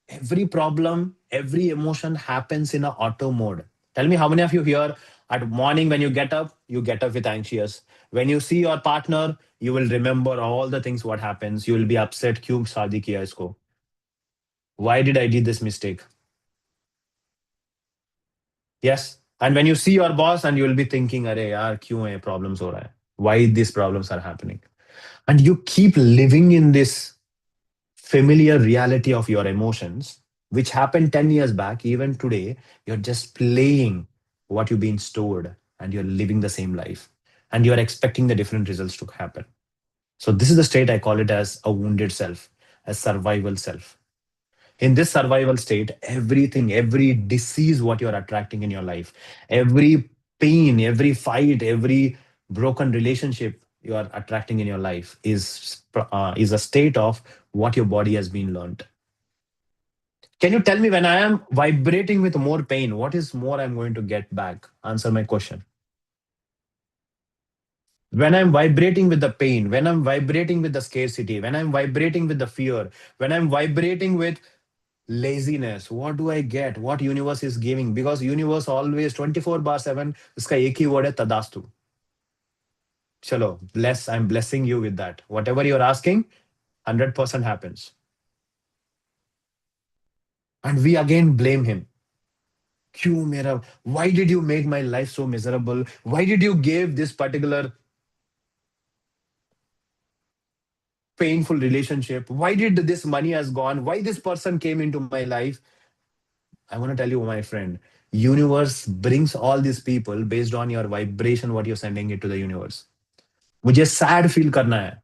every problem, every emotion happens in an auto mode. Tell me how many of you here At morning when you get up with anxious. When you see your partner, you will remember all the things what happens. You will be upset. क्यों शादी किया इसको? Why did I did this mistake? Yes. And when you see your boss and you will be thinking, अरे यार क्यों ये problems हो रहा है? Why these problems are happening? And you keep living in this familiar reality of your emotions, which happened 10 years back. Even today, you're just playing what you've been stored and you're living the same life. And you're expecting the different results to happen. So, this is the state I call it as a wounded self, a survival self. In this survival state, everything, every disease, what you're attracting in your life, every pain, every fight, every broken relationship you are attracting in your life is a state of what your body has been learned. Can you tell me, when I am vibrating with more pain, what is more I'm going to get back? Answer my question. When I'm vibrating with the pain, when I'm vibrating with the scarcity, when I'm vibrating with the fear, when I'm vibrating with laziness, what do I get? What universe is giving? Because universe always 24/7, iska ek hi word hai, tadastu. Chalo, bless, I'm blessing you with that. Whatever you're asking, 100% happens. And we again blame him. क्यों मेरा, why did you make my life so miserable? Why did you give this particular painful relationship? Why did this money has gone? Why this person came into my life? I want to tell you, my friend, universe brings all these people based on your vibration, what you're sending it to the universe. मुझे sad feel करना है.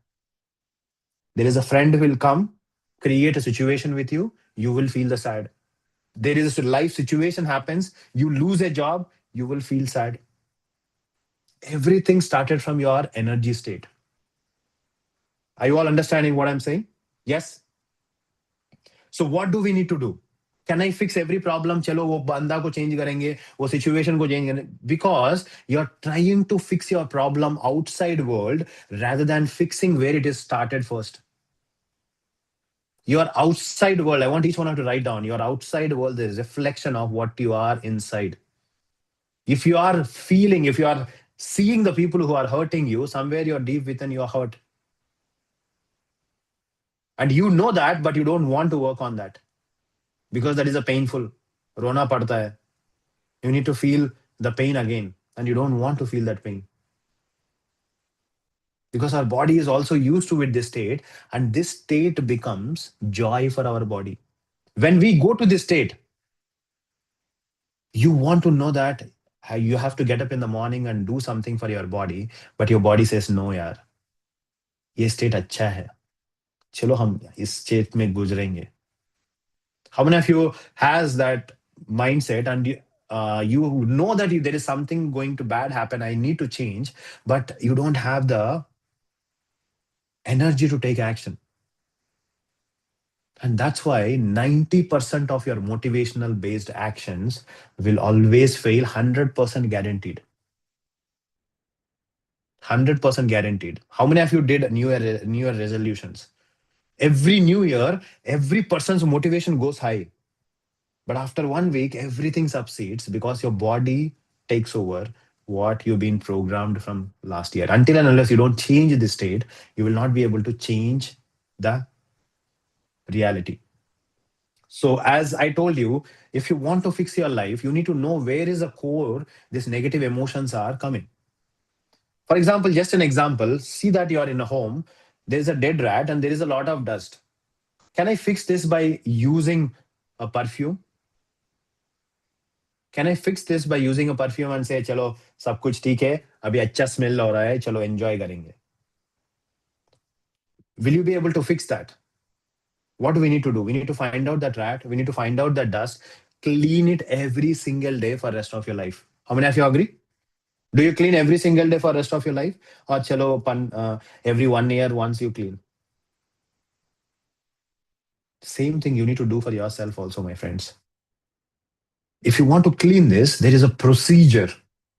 There is a friend who will come, create a situation with you, you will feel the sad. There is a life situation happens, you lose a job, you will feel sad. Everything started from your energy state. Are you all understanding what I'm saying? Yes. So what do we need to do? Can I fix every problem? चलो वो बंदा को change करेंगे, वो situation को change करेंगे. Because you're trying to fix your problem outside world rather than fixing where it is started first. Your outside world, I want each one of you to write down. Your outside world is a reflection of what you are inside. If you are feeling, if you are seeing the people who are hurting you, somewhere you're deep within your hurt. And you know that, but you don't want to work on that. Because that is a painful. Rona padta hai. You need to feel the pain again. And you don't want to feel that pain. Because our body is also used to with this state. And this state becomes joy for our body. When we go to this state, you want to know that you have to get up in the morning and do something for your body. But your body says, no yaar. ये state अच्छा है. चलो हम इस state में गुजरेंगे. How many of you has that mindset and you know that there is something going to bad happen, I need to change, but you don't have the energy to take action. And that's why 90% of your motivational based actions will always fail, 100% guaranteed. 100% guaranteed. How many of you did New Year resolutions? Every New Year, every person's motivation goes high. But after 1 week, everything subsides because your body takes over what you've been programmed from last year. Until and unless you don't change the state, you will not be able to change the reality. So as I told you, if you want to fix your life, you need to know where is the core these negative emotions are coming. For example, just an example, see that you are in a home, there's a dead rat and there is a lot of dust. Can I fix this by using a perfume? Can I fix this by using a perfume and say, चलो सब कुछ ठीक है, अभी अच्छा smell हो रहा है, चलो enjoy करेंगे? Will you be able to fix that? What do we need to do? We need to find out that rat. We need to find out that dust. Clean it every single day for the rest of your life. How many of you agree? Do you clean every single day for the rest of your life? Or chalo, every 1 year once you clean? Same thing you need to do for yourself also, my friends. If you want to clean this, there is a procedure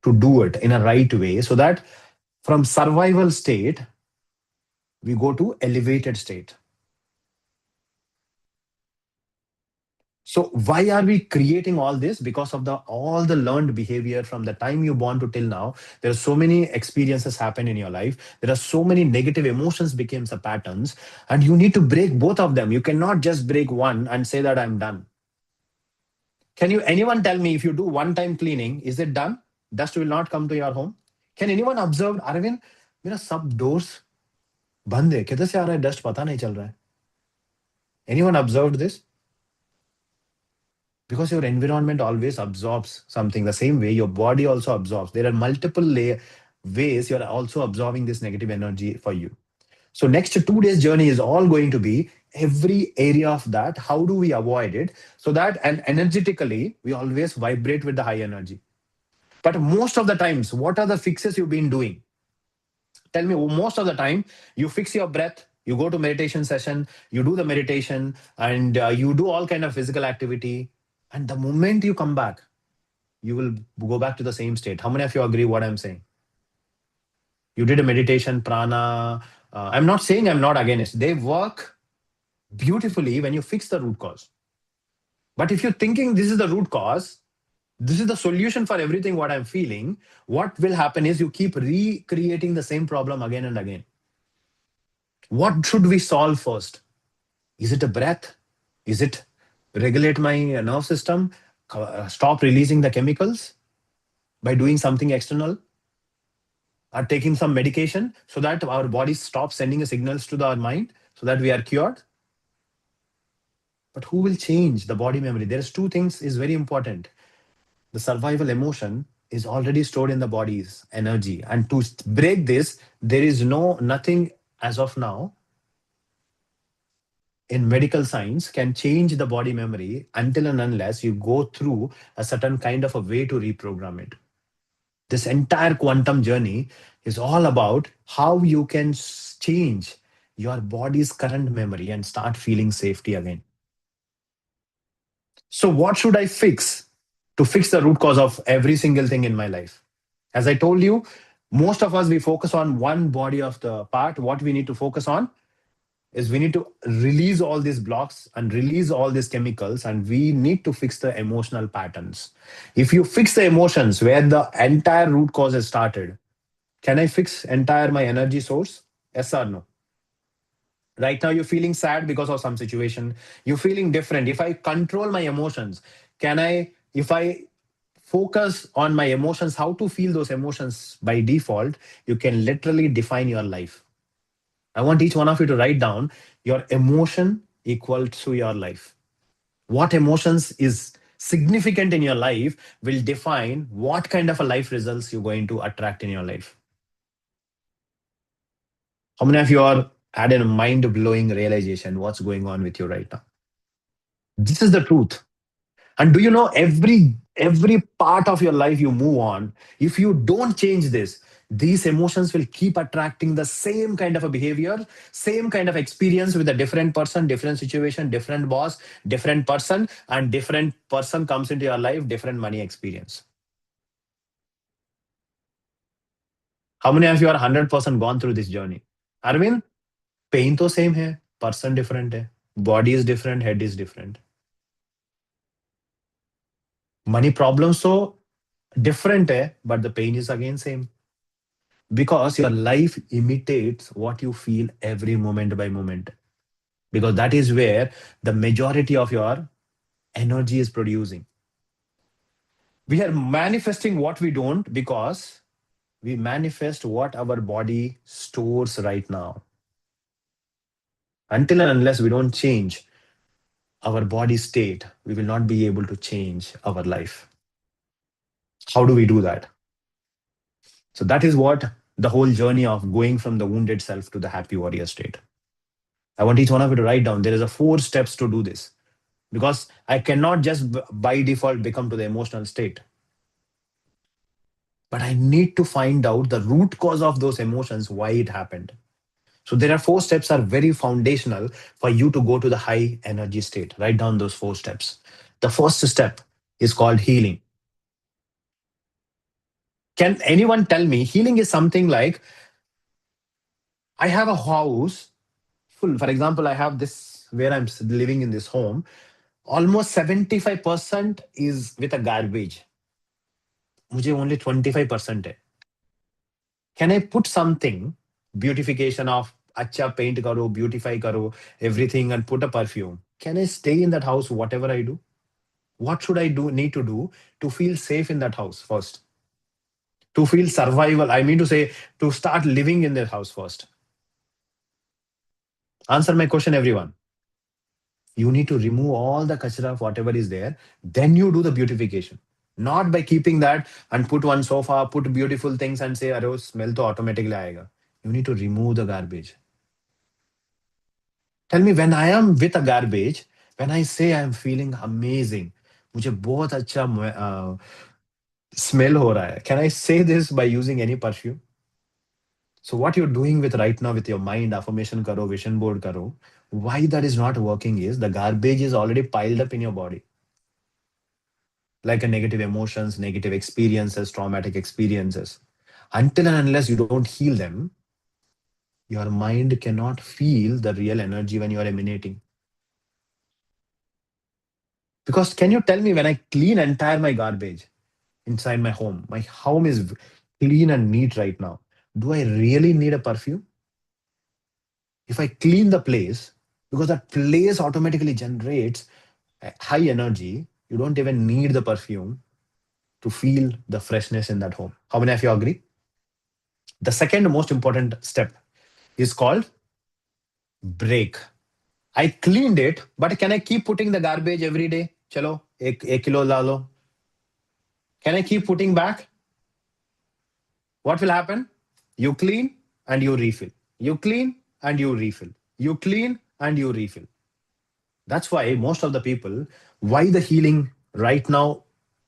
to do it in a right way so that from survival state, we go to elevated state. So why are we creating all this? Because of the all the learned behavior from the time you born to till now. There are so many experiences happen in your life. There are so many negative emotions becomes a patterns, and you need to break both of them. You cannot just break one and say that I'm done. Can you anyone tell me if you do one time cleaning, is it done? Dust will not come to your home. Can anyone observe, Arvind? मेरा सब doors बंद है, किधर से आ रहा है dust पता नहीं चल रहा है. Anyone observed this? Because your environment always absorbs something the same way your body also absorbs. There are multiple ways you're also absorbing this negative energy for you. So next 2 days journey is all going to be every area of that. How do we avoid it? So that and energetically we always vibrate with the high energy. But most of the times, what are the fixes you've been doing? Tell me, most of the time you fix your breath, you go to meditation session, you do the meditation, and you do all kind of physical activity, and the moment you come back, you will go back to the same state. How many of you agree what I'm saying? You did a meditation, prana. I'm not saying I'm not against. They work beautifully when you fix the root cause. But if you're thinking this is the root cause, this is the solution for everything what I'm feeling, what will happen is you keep recreating the same problem again and again. What should we solve first? Is it a breath? Is it regulate my nerve system? Stop releasing the chemicals by doing something external? Or taking some medication so that our body stops sending signals to our mind so that we are cured? But who will change the body memory? There's two things is very important. The survival emotion is already stored in the body's energy, and to break this, there is nothing as of now in medical science can change the body memory until and unless you go through a certain kind of a way to reprogram it. This entire quantum journey is all about how you can change your body's current memory and start feeling safety again. So what should I fix to fix the root cause of every single thing in my life? As I told you, most of us, we focus on one body of the part. What we need to focus on is we need to release all these blocks and release all these chemicals, and we need to fix the emotional patterns. If you fix the emotions where the entire root cause is started, can I fix entire my energy source? Yes or no? Right now you're feeling sad because of some situation, you're feeling different. If I control my emotions, can I, if I focus on my emotions, how to feel those emotions by default, you can literally define your life. I want each one of you to write down your emotion equal to your life. What emotions is significant in your life will define what kind of a life results you're going to attract in your life. How many of you are had a mind-blowing realization what's going on with you right now? This is the truth. And do you know every part of your life you move on, if you don't change this, these emotions will keep attracting the same kind of a behavior, same kind of experience with a different person, different situation, different boss, different person, and different person comes into your life, different money experience. How many of you are 100% gone through this journey? Arvind, pain to same hai, person different hai, body is different, head is different. Money problems so different hai, but the pain is again same. Because your life imitates what you feel every moment by moment. Because that is where the majority of your energy is producing. We are manifesting what we don't because we manifest what our body stores right now. Until and unless we don't change our body state, we will not be able to change our life. How do we do that? So that is what the whole journey of going from the wounded self to the happy warrior state. I want each one of you to write down. There is a 4 steps to do this, because I cannot just by default become to the emotional state. But I need to find out the root cause of those emotions, why it happened. So there are 4 steps are very foundational for you to go to the high energy state. Write down those 4 steps. The first step is called healing. Can anyone tell me healing is something like, I have a house full. For example, I have this where I'm living in this home. almost 75% is with a garbage. मुझे only 25% है. Can I put something, beautification of अच्छा paint करो, beautify करो, everything and put a perfume? Can I stay in that house whatever I do? What should I need to do to feel safe in that house first? To feel survival, I mean to say, to start living in that house first. Answer my question, everyone. You need to remove all the kachra of whatever is there. Then you do the beautification. Not by keeping that and put one sofa, put beautiful things and say, "Arey, smell to automatically aayega." You need to remove the garbage. Tell me, when I am with a garbage, when I say I am feeling amazing, मुझे बहुत अच्छा smell हो रहा है. Can I say this by using any perfume? So what you're doing with right now with your mind, affirmation karo, vision board karo, why that is not working is the garbage is already piled up in your body. Like a negative emotions, negative experiences, traumatic experiences. Until and unless you don't heal them, your mind cannot feel the real energy when you are emanating. Because can you tell me, when I clean entire my garbage inside my home is clean and neat right now. Do I really need a perfume? If I clean the place, because that place automatically generates high energy, you don't even need the perfume to feel the freshness in that home. How many of you agree? The second most important step is called break. I cleaned it, but can I keep putting the garbage every day? Chalo, ek kilo la lo. Can I keep putting back? What will happen? You clean and you refill. You clean and you refill. You clean and you refill. That's why most of the people, why the healing right now,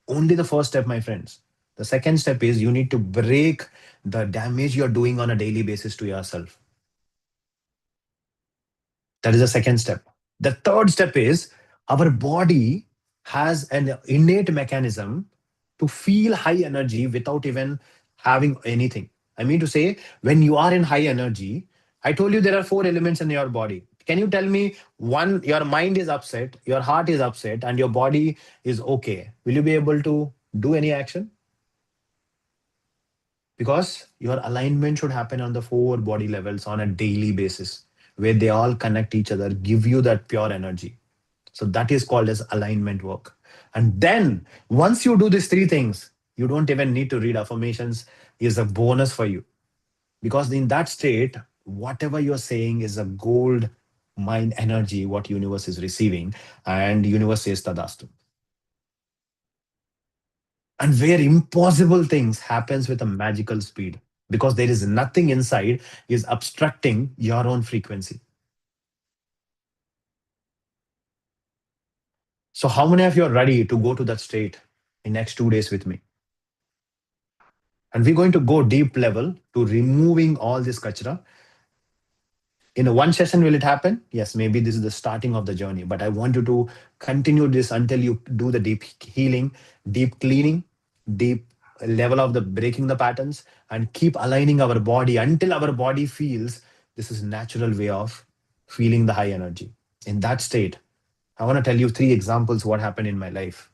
only the first step, my friends. The second step is you need to break the damage you're doing on a daily basis to yourself. That is the second step. The third step is our body has an innate mechanism to feel high energy without even having anything. I mean to say, when you are in high energy, I told you there are four elements in your body. Can you tell me, one, your mind is upset, your heart is upset, and your body is okay? Will you be able to do any action? Because your alignment should happen on the four body levels on a daily basis, where they all connect each other, give you that pure energy. So that is called as alignment work. And then once you do these three things, you don't even need to read affirmations, is a bonus for you. Because in that state, whatever you're saying is a gold mind energy, what universe is receiving, and universe says tadastu. And where impossible things happens with a magical speed, because there is nothing inside is obstructing your own frequency. So how many of you are ready to go to that state in next 2 days with me? And we're going to go deep level to removing all this kachra. In one session, will it happen? Yes, maybe this is the starting of the journey, but I want you to continue this until you do the deep healing, deep cleaning, deep level of the breaking the patterns, and keep aligning our body until our body feels this is natural way of feeling the high energy. In that state, I want to tell you 3 examples what happened in my life,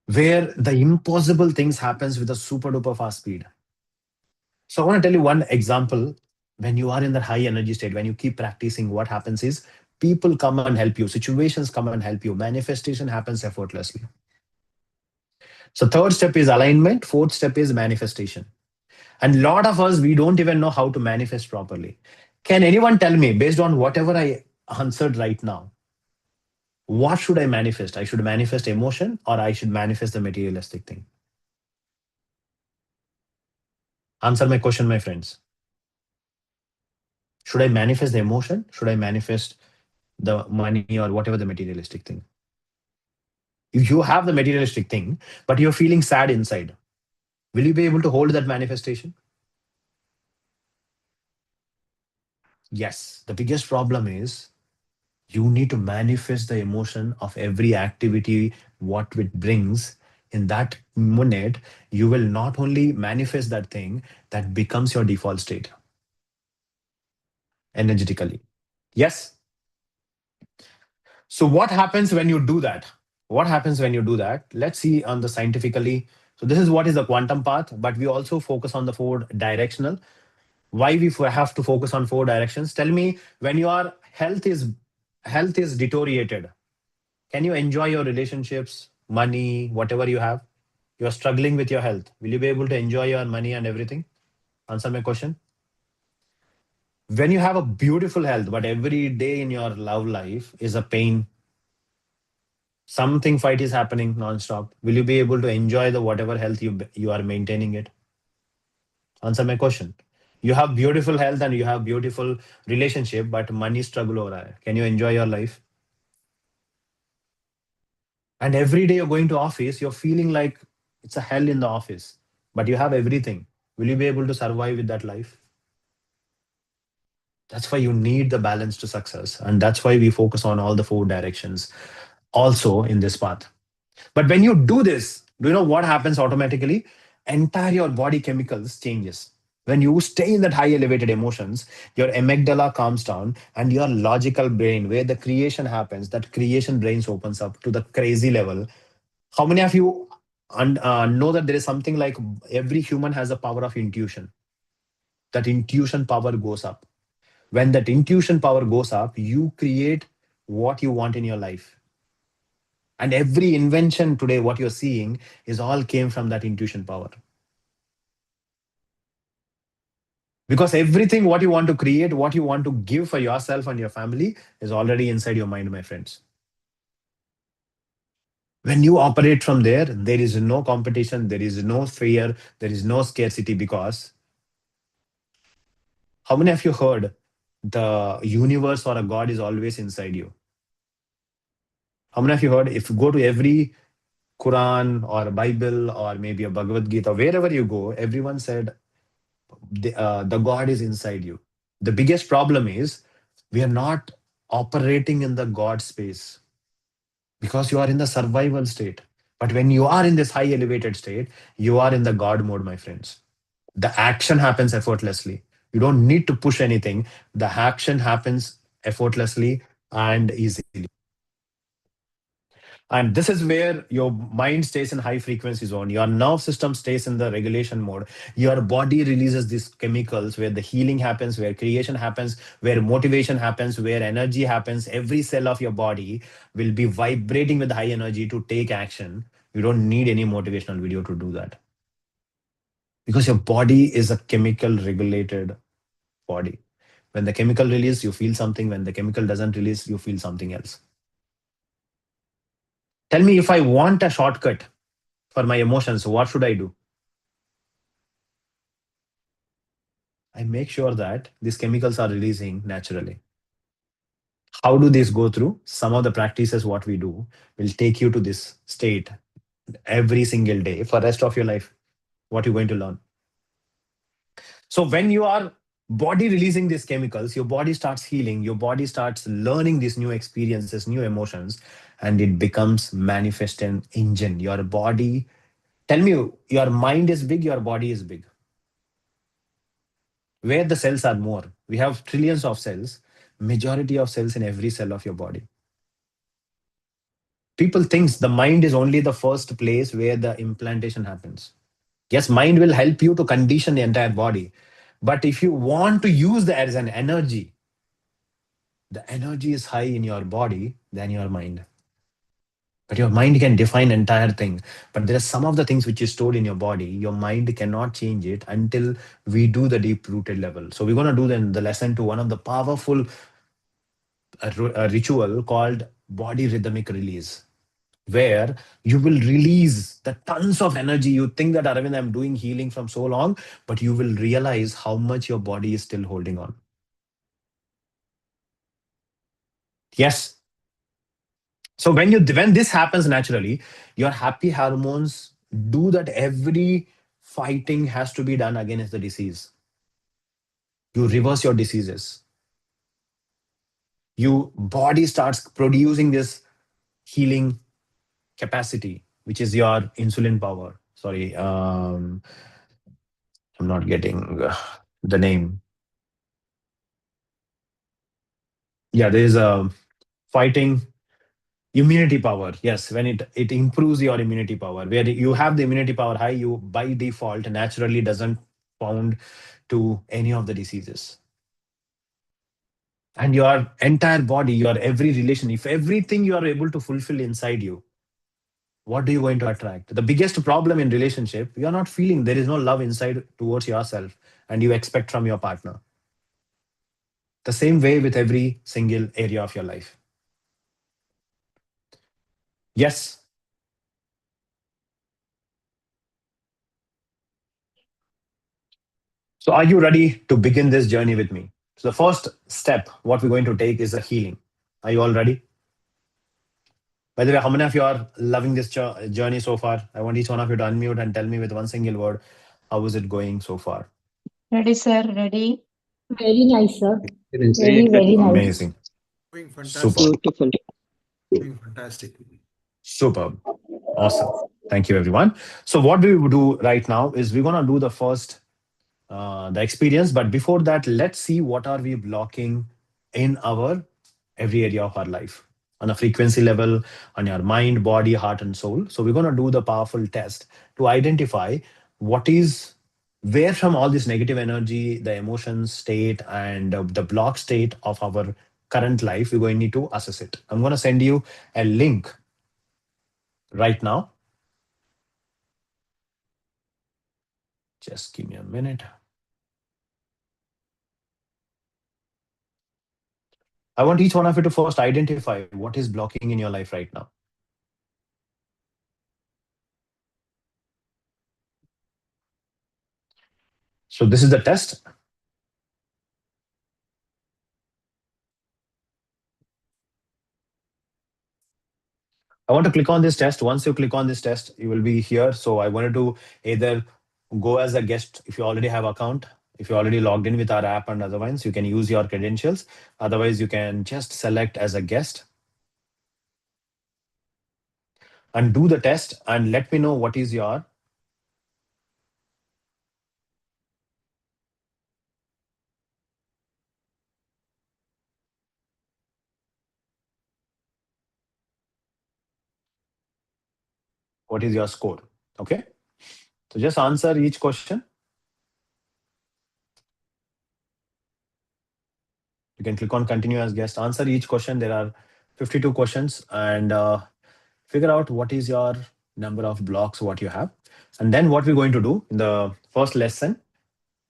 where the impossible things happens with a super duper fast speed. So I want to tell you one example. When you are in that high energy state, when you keep practicing, what happens is people come and help you, situations come and help you, manifestation happens effortlessly. So third step is alignment, fourth step is manifestation. And a lot of us, we don't even know how to manifest properly. Can anyone tell me, based on whatever I answered right now, what should I manifest? I should manifest emotion or I should manifest the materialistic thing? Answer my question, my friends. Should I manifest the emotion? Should I manifest the money or whatever the materialistic thing? If you have the materialistic thing, but you're feeling sad inside, will you be able to hold that manifestation? Yes. The biggest problem is you need to manifest the emotion of every activity, what it brings. In that minute, you will not only manifest that thing, that becomes your default state energetically. Yes. So what happens when you do that? What happens when you do that? Let's see on the scientifically. So this is what is the quantum path, but we also focus on the four directional. Why we have to focus on four directions? Tell me, when your health is deteriorated, can you enjoy your relationships, money, whatever you have? You are struggling with your health. Will you be able to enjoy your money and everything? Answer my question. When you have a beautiful health, but every day in your love life is a pain, something fight is happening non-stop, will you be able to enjoy the whatever health you are maintaining it? Answer my question. You have beautiful health and you have beautiful relationship, but money struggle over there. Can you enjoy your life? And every day you're going to office, you're feeling like it's a hell in the office, but you have everything. Will you be able to survive with that life? That's why you need the balance to success. And that's why we focus on all the four directions also in this path. But when you do this, do you know what happens automatically? Entire your body chemicals changes. When you stay in that high elevated emotions, your amygdala calms down and your logical brain, where the creation happens, that creation brains opens up to the crazy level. How many of you know that there is something like every human has a power of intuition? That intuition power goes up. When that intuition power goes up, you create what you want in your life. And every invention today, what you're seeing, is all came from that intuition power. Because everything what you want to create, what you want to give for yourself and your family is already inside your mind, my friends. When you operate from there is no competition, there is no fear, there is no scarcity. Because how many of you heard the universe or a God is always inside you? How many of you heard, if you go to every Quran or a Bible or maybe a Bhagavad Gita, wherever you go, everyone said the God is inside you. The biggest problem is we are not operating in the God space because you are in the survival state. But when you are in this high elevated state, you are in the God mode, my friends. The action happens effortlessly. You don't need to push anything. The action happens effortlessly and easily. And this is where your mind stays in high frequency zone. Your nerve system stays in the regulation mode. Your body releases these chemicals where the healing happens, where creation happens, where motivation happens, where energy happens. Every cell of your body will be vibrating with high energy to take action. You don't need any motivational video to do that, because your body is a chemical regulated body. When the chemical release, you feel something. When the chemical doesn't release, you feel something else. Tell me, if I want a shortcut for my emotions, what should I do? I make sure that these chemicals are releasing naturally. How do these go through? Some of the practices what we do will take you to this state every single day for rest of your life. What you're going to learn. So when you are body releasing these chemicals, your body starts healing, your body starts learning these new experiences, new emotions, and it becomes manifest an engine. Your body, tell me, your mind is big, your body is big. Where the cells are more, we have trillions of cells, majority of cells in every cell of your body. People thinks the mind is only the first place where the implantation happens. Yes, mind will help you to condition the entire body, but if you want to use that as an energy, the energy is high in your body than your mind. But your mind can define entire thing. But there are some of the things which is stored in your body. Your mind cannot change it until we do the deep rooted level. So we're going to do then the lesson to one of the powerful a ritual called body rhythmic release, where you will release the tons of energy. You think that, Aravind, I'm doing healing from so long, but you will realize how much your body is still holding on. Yes. So when this happens naturally, your happy hormones do that. Every fighting has to be done against the disease. You reverse your diseases. Your body starts producing this healing capacity, which is your insulin power. Sorry, I'm not getting the name. Yeah, there is a fighting. Immunity power, yes, when it improves your immunity power, where you have the immunity power high, you by default naturally doesn't found to any of the diseases. And your entire body, your every relation, if everything you are able to fulfill inside you, what do you going to attract? The biggest problem in relationship, you are not feeling, there is no love inside towards yourself, and you expect from your partner. The same way with every single area of your life. Yes. So are you ready to begin this journey with me? So the first step, what we're going to take is a healing. Are you all ready? By the way, how many of you are loving this journey so far? I want each one of you to unmute and tell me with one single word, how is it going so far? Ready, sir, ready. Very nice, sir. Great. Very, very nice. Amazing. Doing fantastic. Superb. Beautiful. Doing fantastic. Superb. Awesome. Thank you, everyone. So what we will do right now is we're going to do the first, the experience. But before that, let's see what are we blocking in our every area of our life on a frequency level, on your mind, body, heart, and soul. So we're going to do the powerful test to identify what is where from all this negative energy, the emotion state, and the block state of our current life, we're going to need to assess it. I'm going to send you a link right now. Just give me a minute. I want each one of you to first identify what is blocking in your life right now. So this is the test. I want to click on this test. Once you click on this test, you will be here. So I wanted to either go as a guest if you already have account. If you already logged in with our app and otherwise, you can use your credentials. Otherwise, you can just select as a guest and do the test and let me know what is your score. Okay. So just answer each question. You can click on continue as guest, answer each question. There are 52 questions and figure out what is your number of blocks, what you have. And then what we're going to do in the first lesson,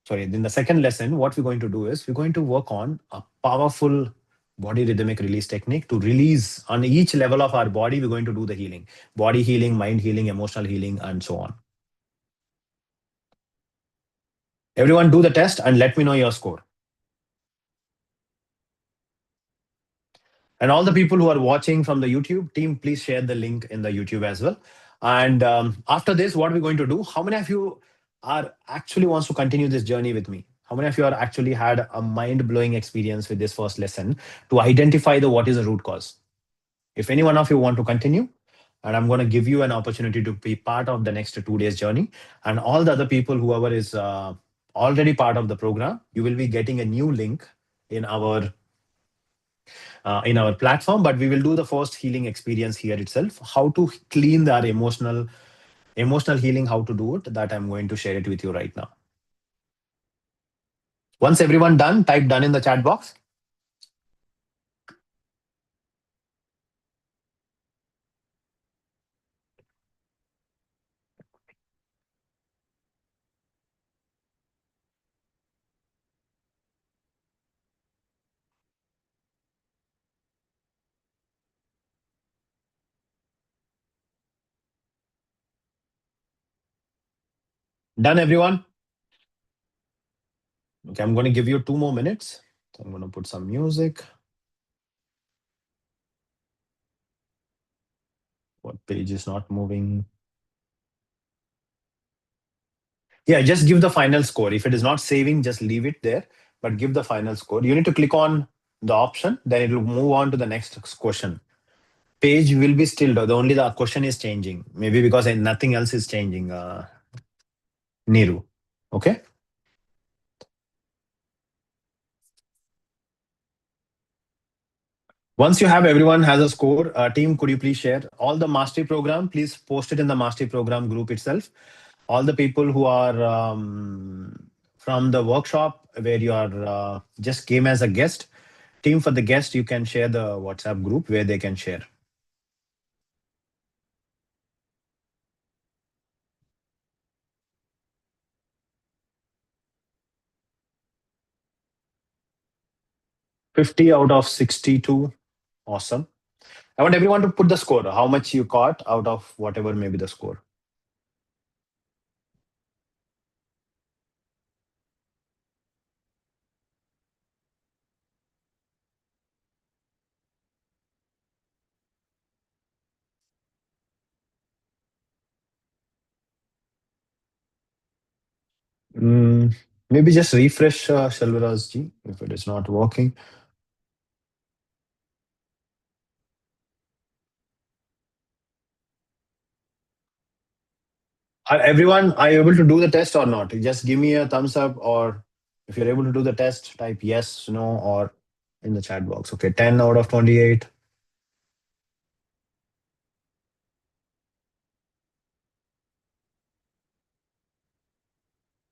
sorry, in the second lesson, what we're going to do is we're going to work on a powerful body rhythmic release technique to release on each level of our body. We're going to do the healing, body healing, mind healing, emotional healing, and so on. Everyone do the test and let me know your score. And all the people who are watching from the YouTube team, please share the link in the YouTube as well. And after this, what we're going to do, how many of you are actually wants to continue this journey with me? How many of you are actually had a mind-blowing experience with this first lesson to identify the what is the root cause? If any one of you want to continue, and I'm going to give you an opportunity to be part of the next 2 days journey. And all the other people, whoever is already part of the program, you will be getting a new link in our platform, but we will do the first healing experience here itself. How to clean our emotional healing, how to do it, that I'm going to share it with you right now. Once everyone done, type done in the chat box. Done, everyone? Okay, I'm going to give you 2 more minutes. So I'm going to put some music. What page is not moving? Yeah, just give the final score. If it is not saving, just leave it there, but give the final score. You need to click on the option, then it will move on to the next question. Page will be still, the only the question is changing. Maybe because nothing else is changing, Niru. Okay? Once you have everyone has a score, team, could you please share all the mastery program? Please post it in the mastery program group itself. All the people who are from the workshop where you are just came as a guest, team for the guest, you can share the WhatsApp group where they can share. $50 out of 62. Awesome. I want everyone to put the score, how much you caught out of whatever may be the score. Maybe just refresh, Shalvaraj ji, if it is not working. Are you able to do the test or not? Just give me a thumbs up, or if you're able to do the test, type yes, no, or in the chat box. Okay, 10 out of 28.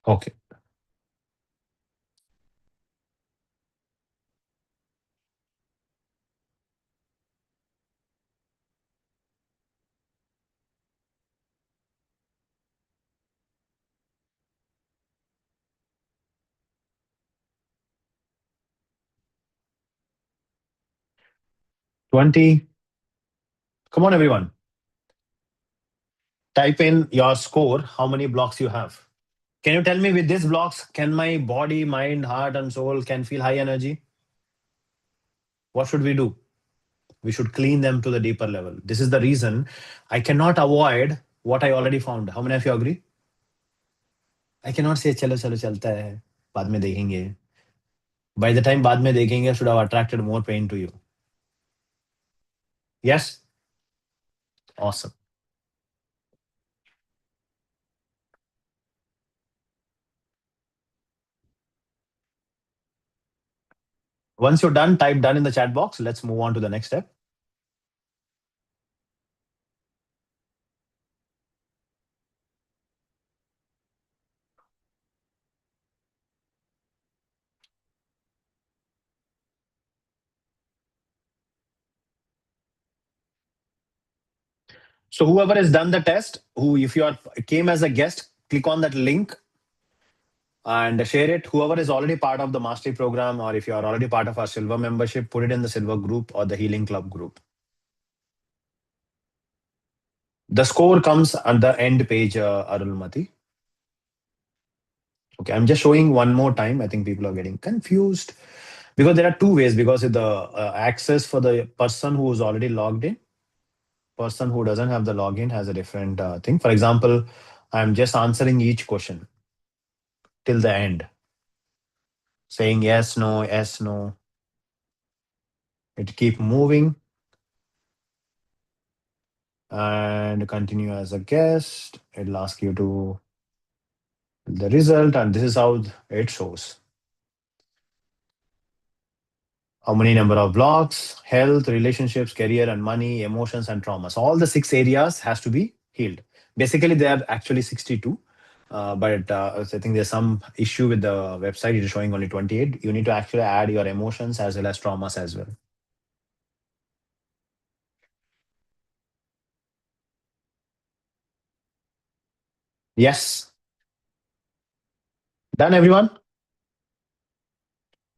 Okay. $20. Come on, everyone. Type in your score, how many blocks you have. Can you tell me with these blocks, can my body, mind, heart, and soul can feel high energy? What should we do? We should clean them to the deeper level. This is the reason I cannot avoid what I already found. How many of you agree? I cannot say chalo chalo chalta hai, baad mein dekhenge. By the time baad mein dekhenge, I should have attracted more pain to you. Yes? Awesome. Once you're done, type done in the chat box. Let's move on to the next step. So whoever has done the test, if you came as a guest, click on that link and share it. Whoever is already part of the mastery program, or if you are already part of our silver membership, put it in the silver group or the healing club group. The score comes at the end page, Arulmati. Okay, I'm just showing one more time. I think people are getting confused because there are two ways. Because the access for the person who is already logged in, person who doesn't have the login has a different thing. For example, I'm just answering each question till the end, saying yes, no, yes, no. It keep moving and continue as a guest. It'll ask you to the result, and this is how it shows. How many number of blocks, health, relationships, career and money, emotions and trauma. So all the 6 areas has to be healed. Basically, there are actually 62. But I think there's some issue with the website. It is showing only 28. You need to actually add your emotions as well as traumas as well. Yes. Done, everyone?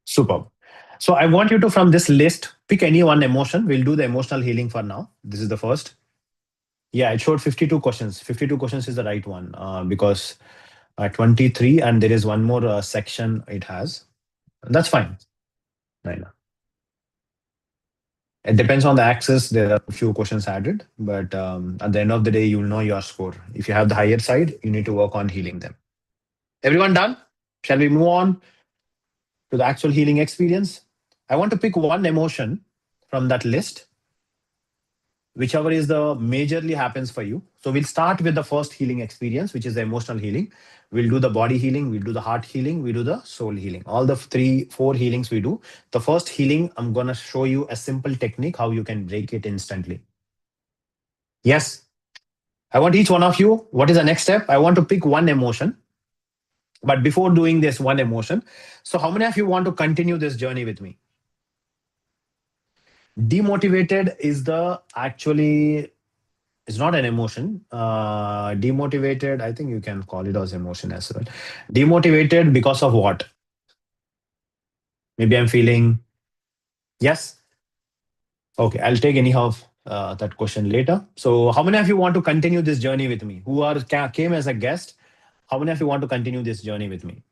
Superb. So I want you to, from this list, pick any one emotion. We'll do the emotional healing for now. This is the first. Yeah, it showed 52 questions. 52 questions is the right one because 23, and there is one more section it has. That's fine. Right. It depends on the access. There are a few questions added, but at the end of the day, you'll know your score. If you have the higher side, you need to work on healing them. Everyone done? Shall we move on to the actual healing experience? I want to pick one emotion from that list. whichever is the majorly happens for you. So we'll start with the first healing experience, which is the emotional healing. We'll do the body healing, we'll do the heart healing, we do the soul healing. All the 4 healings we do. The first healing, I'm gonna show you a simple technique how you can break it instantly. Yes, I want each one of you. What is the next step? I want to pick one emotion. But before doing this one emotion, so how many of you want to continue this journey with me? Demotivated is the actually, it's not an emotion. Demotivated, I think you can call it as emotion as well. Demotivated because of what? Maybe I'm feeling, yes. Okay, I'll take anyhow that question later. So how many of you want to continue this journey with me? Who are came as a guest? How many of you want to continue this journey with me?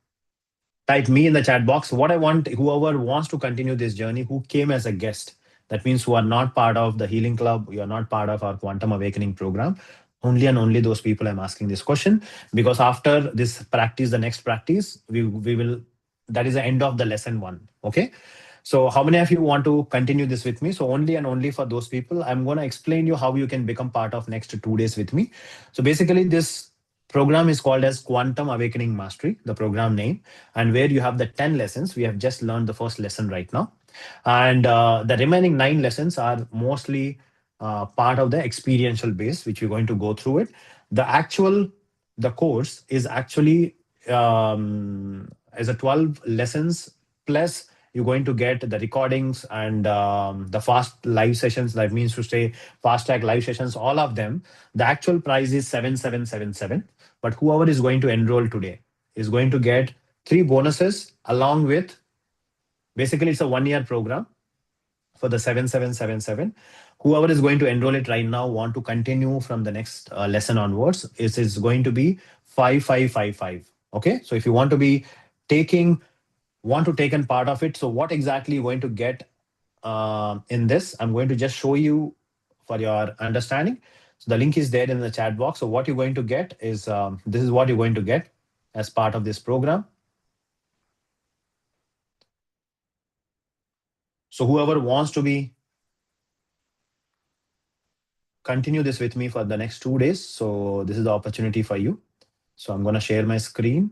Type me in the chat box. What I want, whoever wants to continue this journey, who came as a guest. That means who are not part of the Healing Club, you are not part of our Quantum Awakening program. Only and only those people I'm asking this question, because after this practice, the next practice, we will, that is the end of the lesson 1. Okay. So how many of you want to continue this with me? So only and only for those people, I'm going to explain you how you can become part of next 2 days with me. So basically this program is called as Quantum Awakening Mastery, the program name, and where you have the 10 lessons. We have just learned the first lesson right now. And the remaining 9 lessons are mostly part of the experiential base, which we're going to go through it. The course is actually as a 12 lessons, plus you're going to get the recordings and the fast live sessions. That means to stay fast track live sessions, all of them. The actual price is 7777. But whoever is going to enroll today is going to get 3 bonuses along with, basically it's a 1-year program for the 7777. Whoever is going to enroll it right now want to continue from the next lesson onwards, it is going to be 5555. Okay, so if you want to be want to take in part of it, so what exactly you're going to get in this, I'm going to just show you for your understanding. So the link is there in the chat box. So what you're going to get is this is what you're going to get as part of this program. So whoever wants to be continue this with me for the next 2 days, so this is the opportunity for you. So I'm going to share my screen.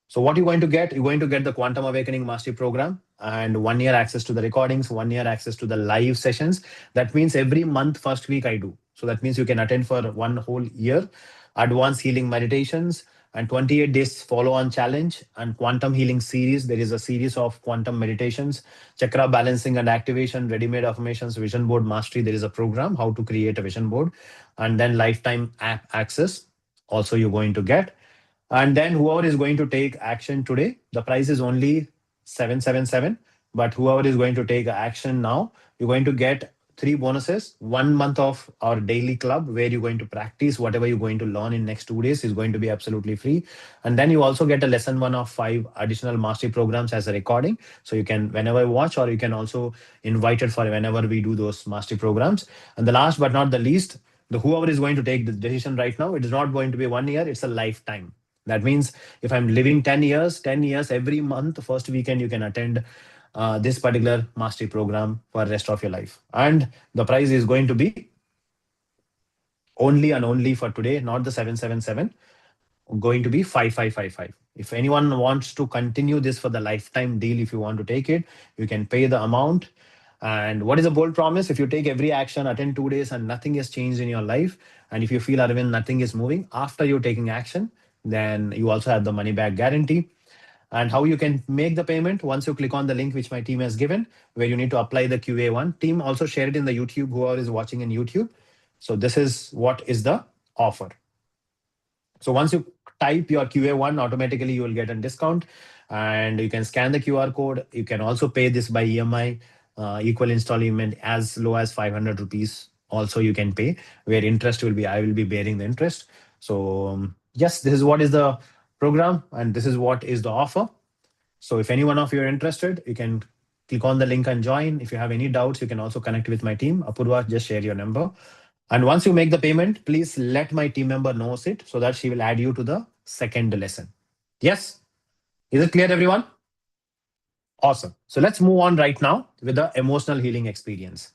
So what you're going to get, you're going to get the Quantum Awakening Mastery Program and 1-year access to the recordings, 1-year access to the live sessions. That means every month, first week I do. So that means you can attend for 1 whole year, advanced healing meditations, and 28 days follow-on challenge and quantum healing series. There is a series of quantum meditations, chakra balancing and activation, ready-made affirmations, vision board mastery. There is a program, how to create a vision board, and then lifetime app access. Also, you're going to get. And then whoever is going to take action today, the price is only 777. But whoever is going to take action now, you're going to get 3 bonuses. 1 month of our daily club where you're going to practice whatever you're going to learn in next 2 days is going to be absolutely free. And then you also get a lesson 1 of 5 additional mastery programs as a recording. So you can whenever watch, or you can also invite it for whenever we do those mastery programs. And the last but not the least, the whoever is going to take the decision right now, it is not going to be 1 year, it's a lifetime. That means if I'm living 10 years, every month, first weekend, you can attend this particular mastery program for the rest of your life. And the price is going to be only and only for today, not the 777, going to be 5555. If anyone wants to continue this for the lifetime deal, if you want to take it, you can pay the amount. And what is a bold promise? If you take every action, attend 2 days, and nothing has changed in your life, and if you feel, Arvind, nothing is moving after you're taking action, then you also have the money back guarantee. And how you can make the payment, once you click on the link which my team has given, where you need to apply the QA1. Team also share it in the YouTube, whoever is watching in YouTube. So this is what is the offer. So once you type your QA1, automatically you will get a discount, and you can scan the QR code. You can also pay this by EMI, equal installment as low as 500 rupees. Also you can pay, where interest will be, I will be bearing the interest. So yes, this is what is the program, and this is what is the offer. So if any one of you are interested, you can click on the link and join. If you have any doubts, you can also connect with my team. Apurva, just share your number. And once you make the payment, please let my team member knows it, so that she will add you to the second lesson. Yes? Is it clear, everyone? Awesome. So let's move on right now with the emotional healing experience.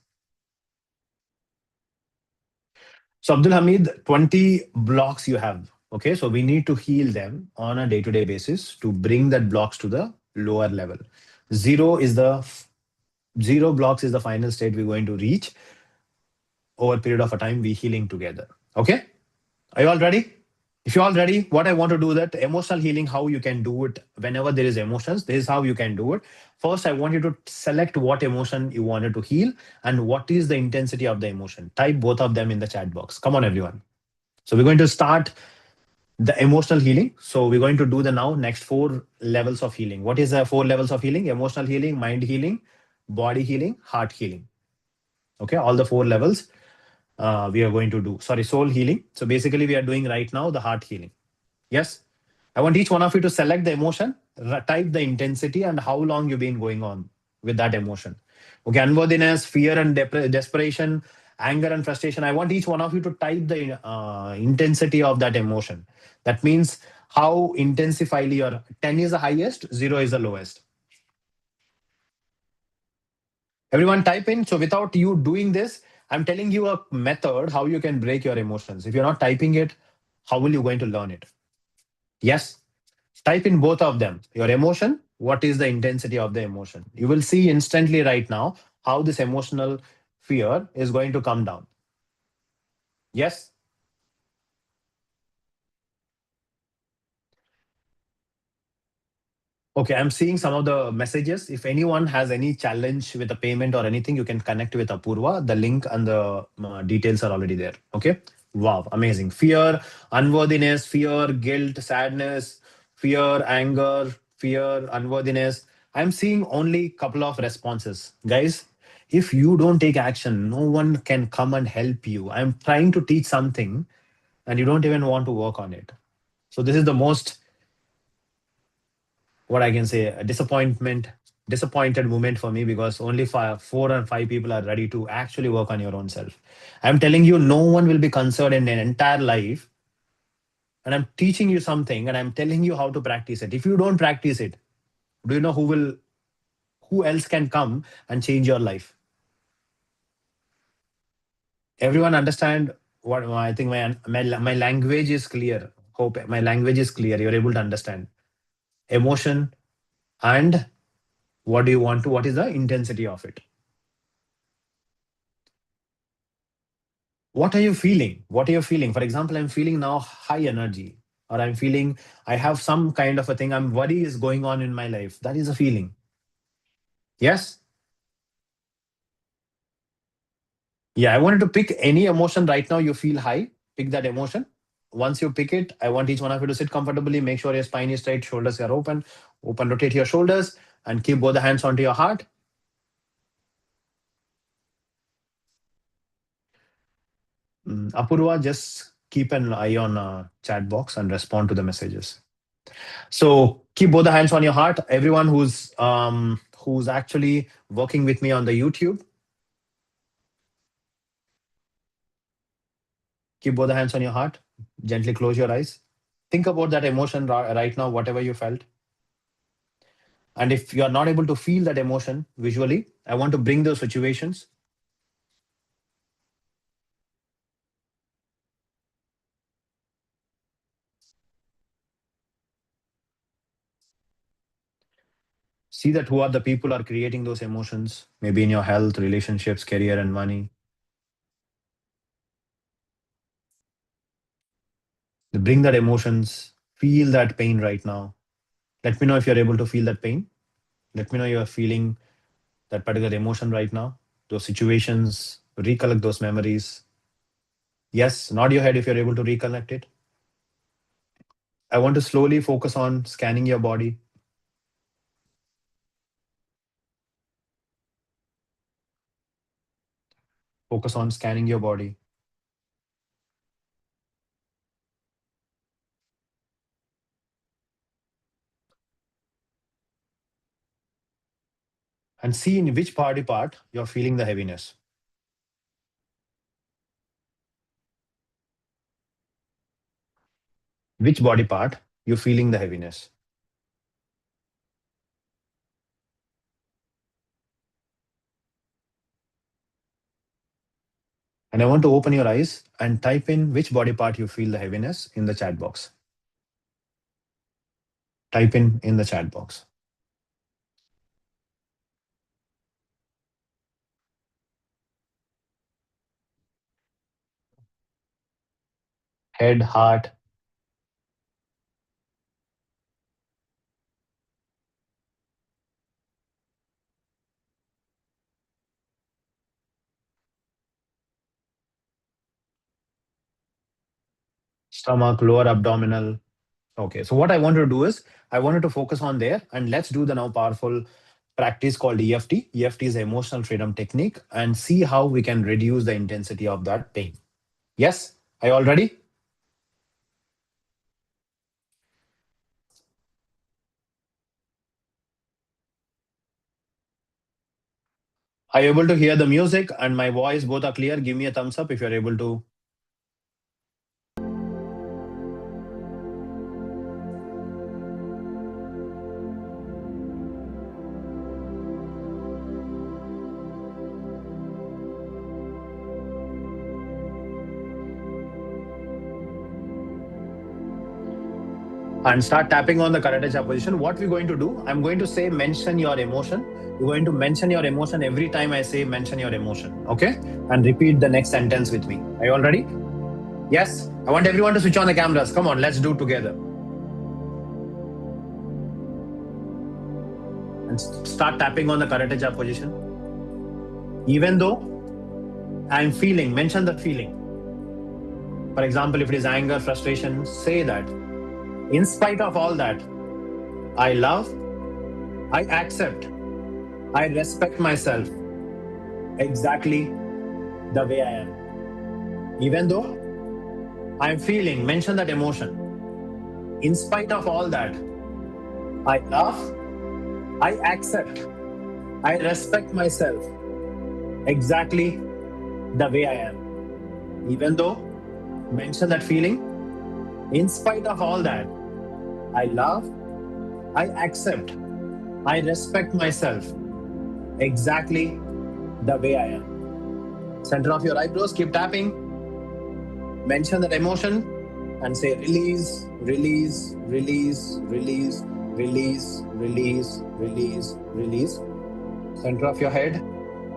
So Abdul Hamid, 20 blocks you have. Okay, so we need to heal them on a day-to-day basis to bring that blocks to the lower level. Zero is the zero blocks is the final state we're going to reach over a period of a time. We healing together. Okay, are you all ready? If you're all ready, what I want to do that emotional healing, how you can do it whenever there is emotions, this is how you can do it. First, I want you to select what emotion you wanted to heal and what is the intensity of the emotion. Type both of them in the chat box. Come on, everyone. So we're going to start the emotional healing. So we're going to do the now next 4 levels of healing. What is the 4 levels of healing? Emotional healing, mind healing, body healing, heart healing. Okay, all the 4 levels we are going to do. Sorry, soul healing. So basically, we are doing right now the heart healing. Yes. I want each one of you to select the emotion, type the intensity, and how long you've been going on with that emotion. Okay, unworthiness, fear and desperation, anger and frustration. I want each one of you to type the intensity of that emotion. That means how intensifyly your 10 is the highest, 0 is the lowest. Everyone type in. So without you doing this, I'm telling you a method how you can break your emotions. If you're not typing it, how will you going to learn it? Yes. Type in both of them. Your emotion, what is the intensity of the emotion? You will see instantly right now how this emotional fear is going to come down. Yes. Okay, I'm seeing some of the messages. If anyone has any challenge with the payment or anything, you can connect with Apurva. The link and the details are already there. Okay. Wow, amazing. Fear, unworthiness, fear, guilt, sadness, fear, anger, fear, unworthiness. I'm seeing only couple of responses. Guys, if you don't take action, no one can come and help you. I'm trying to teach something and you don't even want to work on it. So this is the most, what I can say, a disappointed moment for me because only 4 or 5 people are ready to actually work on your own self. I'm telling you, no one will be concerned in an entire life. And I'm teaching you something and I'm telling you how to practice it. If you don't practice it, do you know who else can come and change your life? Everyone understand what I think my language is clear. Hope my language is clear. You're able to understand emotion and what do you want to, what is the intensity of it? What are you feeling? What are you feeling? For example, I'm feeling now high energy, or I'm feeling I have some kind of a thing. I'm worry is going on in my life. That is a feeling. Yes. Yeah. I wanted to pick any emotion right now. You feel high. Pick that emotion. Once you pick it, I want each one of you to sit comfortably. Make sure your spine is straight, shoulders are open. Open, rotate your shoulders, and keep both the hands onto your heart. Apurva, just keep an eye on chat box and respond to the messages. So keep both the hands on your heart. Everyone who's actually working with me on the YouTube, keep both the hands on your heart. Gently close your eyes. Think about that emotion right now, whatever you felt. And if you are not able to feel that emotion visually, I want to bring those situations. See that who are the people are creating those emotions, maybe in your health, relationships, career, and money. Bring that emotions, feel that pain right now. Let me know if you're able to feel that pain. Let me know you're feeling that particular emotion right now, those situations, recollect those memories. Yes, nod your head if you're able to recollect it. I want to slowly focus on scanning your body. Focus on scanning your body and see in which body part you're feeling the heaviness. Which body part you're feeling the heaviness. And I want to open your eyes and type in which body part you feel the heaviness in the chat box. Type in the chat box. Head, heart. Stomach, lower abdominal. Okay, so what I want to do is I wanted to focus on there, and let's do the now powerful practice called EFT. EFT is emotional freedom technique, and see how we can reduce the intensity of that pain. Yes, are you all ready? Are you able to hear the music and my voice? Both are clear. Give me a thumbs up if you're able to. And start tapping on the Karate Chop position. What we're going to do, I'm going to say mention your emotion. You're going to mention your emotion every time I say mention your emotion. Okay? And repeat the next sentence with me. Are you all ready? Yes? I want everyone to switch on the cameras. Come on, let's do it together. And start tapping on the Karate Chop position. Even though I'm feeling, mention the feeling. For example, if it is anger, frustration, say that. In spite of all that, I love, I accept, I respect myself exactly the way I am. Even though I'm feeling, mention that emotion. In spite of all that, I love, I accept, I respect myself exactly the way I am. Even though, mention that feeling. In spite of all that, I love, I accept, I respect myself exactly the way I am. Center of your eyebrows, keep tapping. Mention that emotion and say release, release, release, release, release, release, release, release. Center of your head,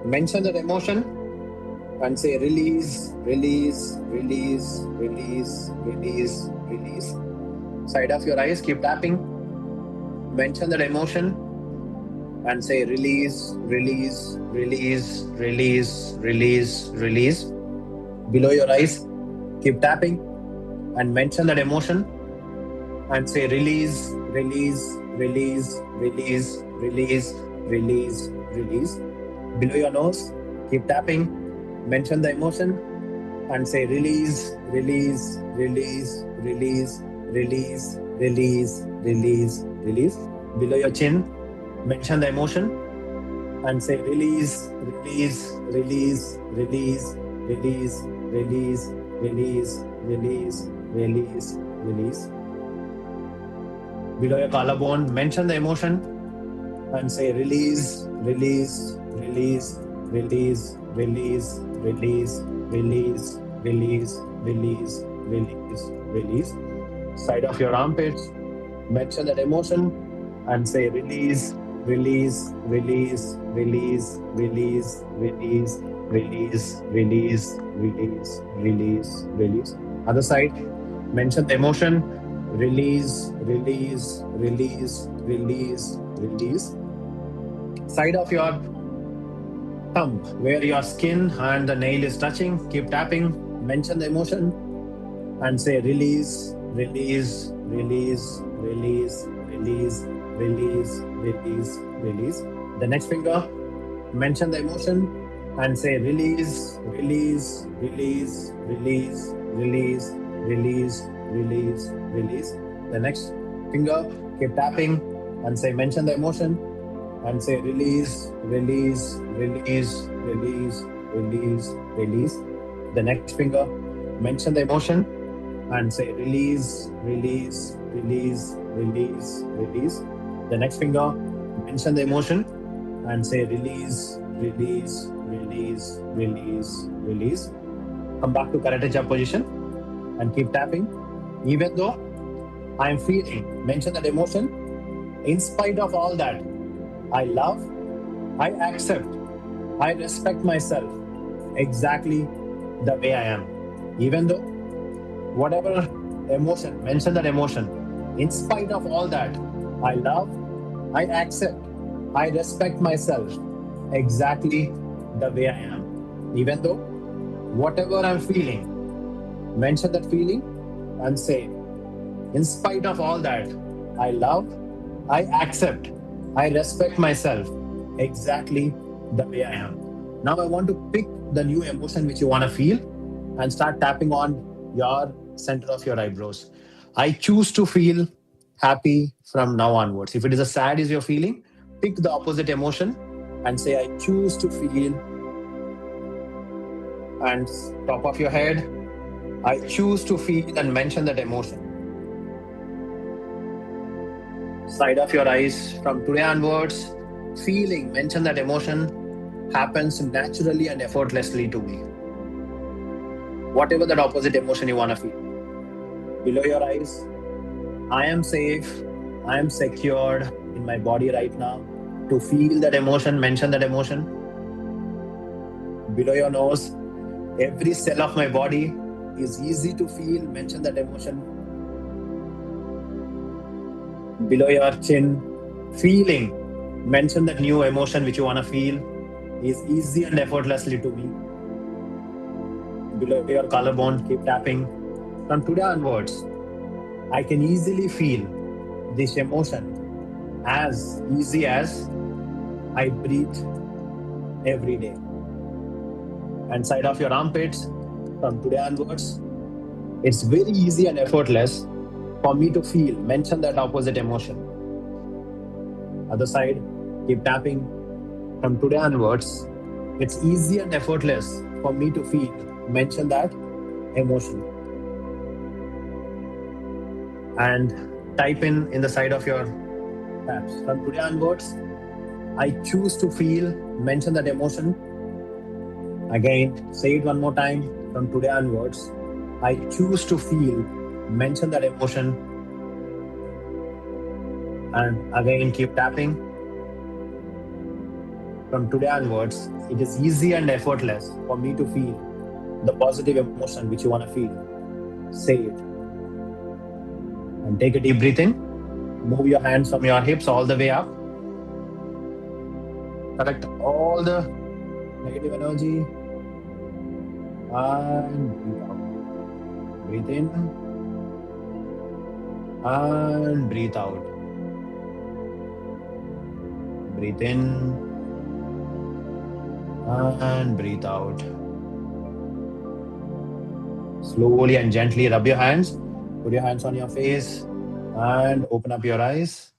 mention that emotion and say release, release, release, release, release, release. Side of your eyes, keep tapping. Mention that emotion and say release, release, release, release, release, release. Below your eyes, keep tapping and mention that emotion and say release, release, release, release, release, release, release. Below your nose, keep tapping, mention the emotion and say release, release, release, release, release, release, release, release. Below your chin, mention the emotion and say release, release, release, release, release, release, release, release, release, release. Below your collarbone, mention the emotion and say release, release, release, release, release, release, release, release, release, release, release. Side of your armpits, mention that emotion and say release, release, release, release, release, release, release, release, release, release, release. Other side, mention the emotion, release, release, release, release, release. Side of your thumb, where your skin and the nail is touching, keep tapping, mention the emotion and say release, release, release, release, release, release, release, release. The next finger, mention the emotion and say release, release, release, release, release, release, release, release. The next finger, keep tapping and say mention the emotion and say release, release, release, release, release, release. The next finger, mention the emotion and say release, release, release, release, release. The next finger, mention the emotion and say release, release, release, release, release. Come back to karate chop position and keep tapping. Even though I am feeling, mention that emotion. In spite of all that, I love, I accept, I respect myself exactly the way I am. Even though whatever emotion, mention that emotion. In spite of all that, I love, I accept, I respect myself exactly the way I am. Even though whatever I'm feeling, mention that feeling and say, in spite of all that, I love, I accept, I respect myself exactly the way I am. Now I want to pick the new emotion which you want to feel and start tapping on your center of your eyebrows. I choose to feel happy from now onwards. If it is a sad is you're feeling, pick the opposite emotion and say, I choose to feel. And top of your head, I choose to feel and mention that emotion. Side of your eyes, from today onwards, feeling, mention that emotion happens naturally and effortlessly to me. Whatever that opposite emotion you want to feel. Below your eyes, I am safe, I am secured in my body right now. To feel that emotion, mention that emotion. Below your nose, every cell of my body is easy to feel, mention that emotion. Below your chin, feeling, mention that new emotion which you want to feel is easy and effortlessly to me. Below your collarbone, keep tapping. From today onwards, I can easily feel this emotion as easy as I breathe every day. And side of your armpits, from today onwards, it's very easy and effortless for me to feel, mention that opposite emotion. Other side, keep tapping. From today onwards, it's easy and effortless for me to feel, mention that emotion. And type in the side of your taps. From today onwards, I choose to feel, mention that emotion. Again, say it one more time. From today onwards, I choose to feel, mention that emotion. And again, keep tapping. From today onwards, it is easy and effortless for me to feel the positive emotion which you want to feel. Say it. And take a deep breath in. Move your hands from your hips all the way up. Collect all the negative energy. And breathe out. Breathe in. And breathe out. Breathe in. And breathe out. Slowly and gently rub your hands. Put your hands on your face and open up your eyes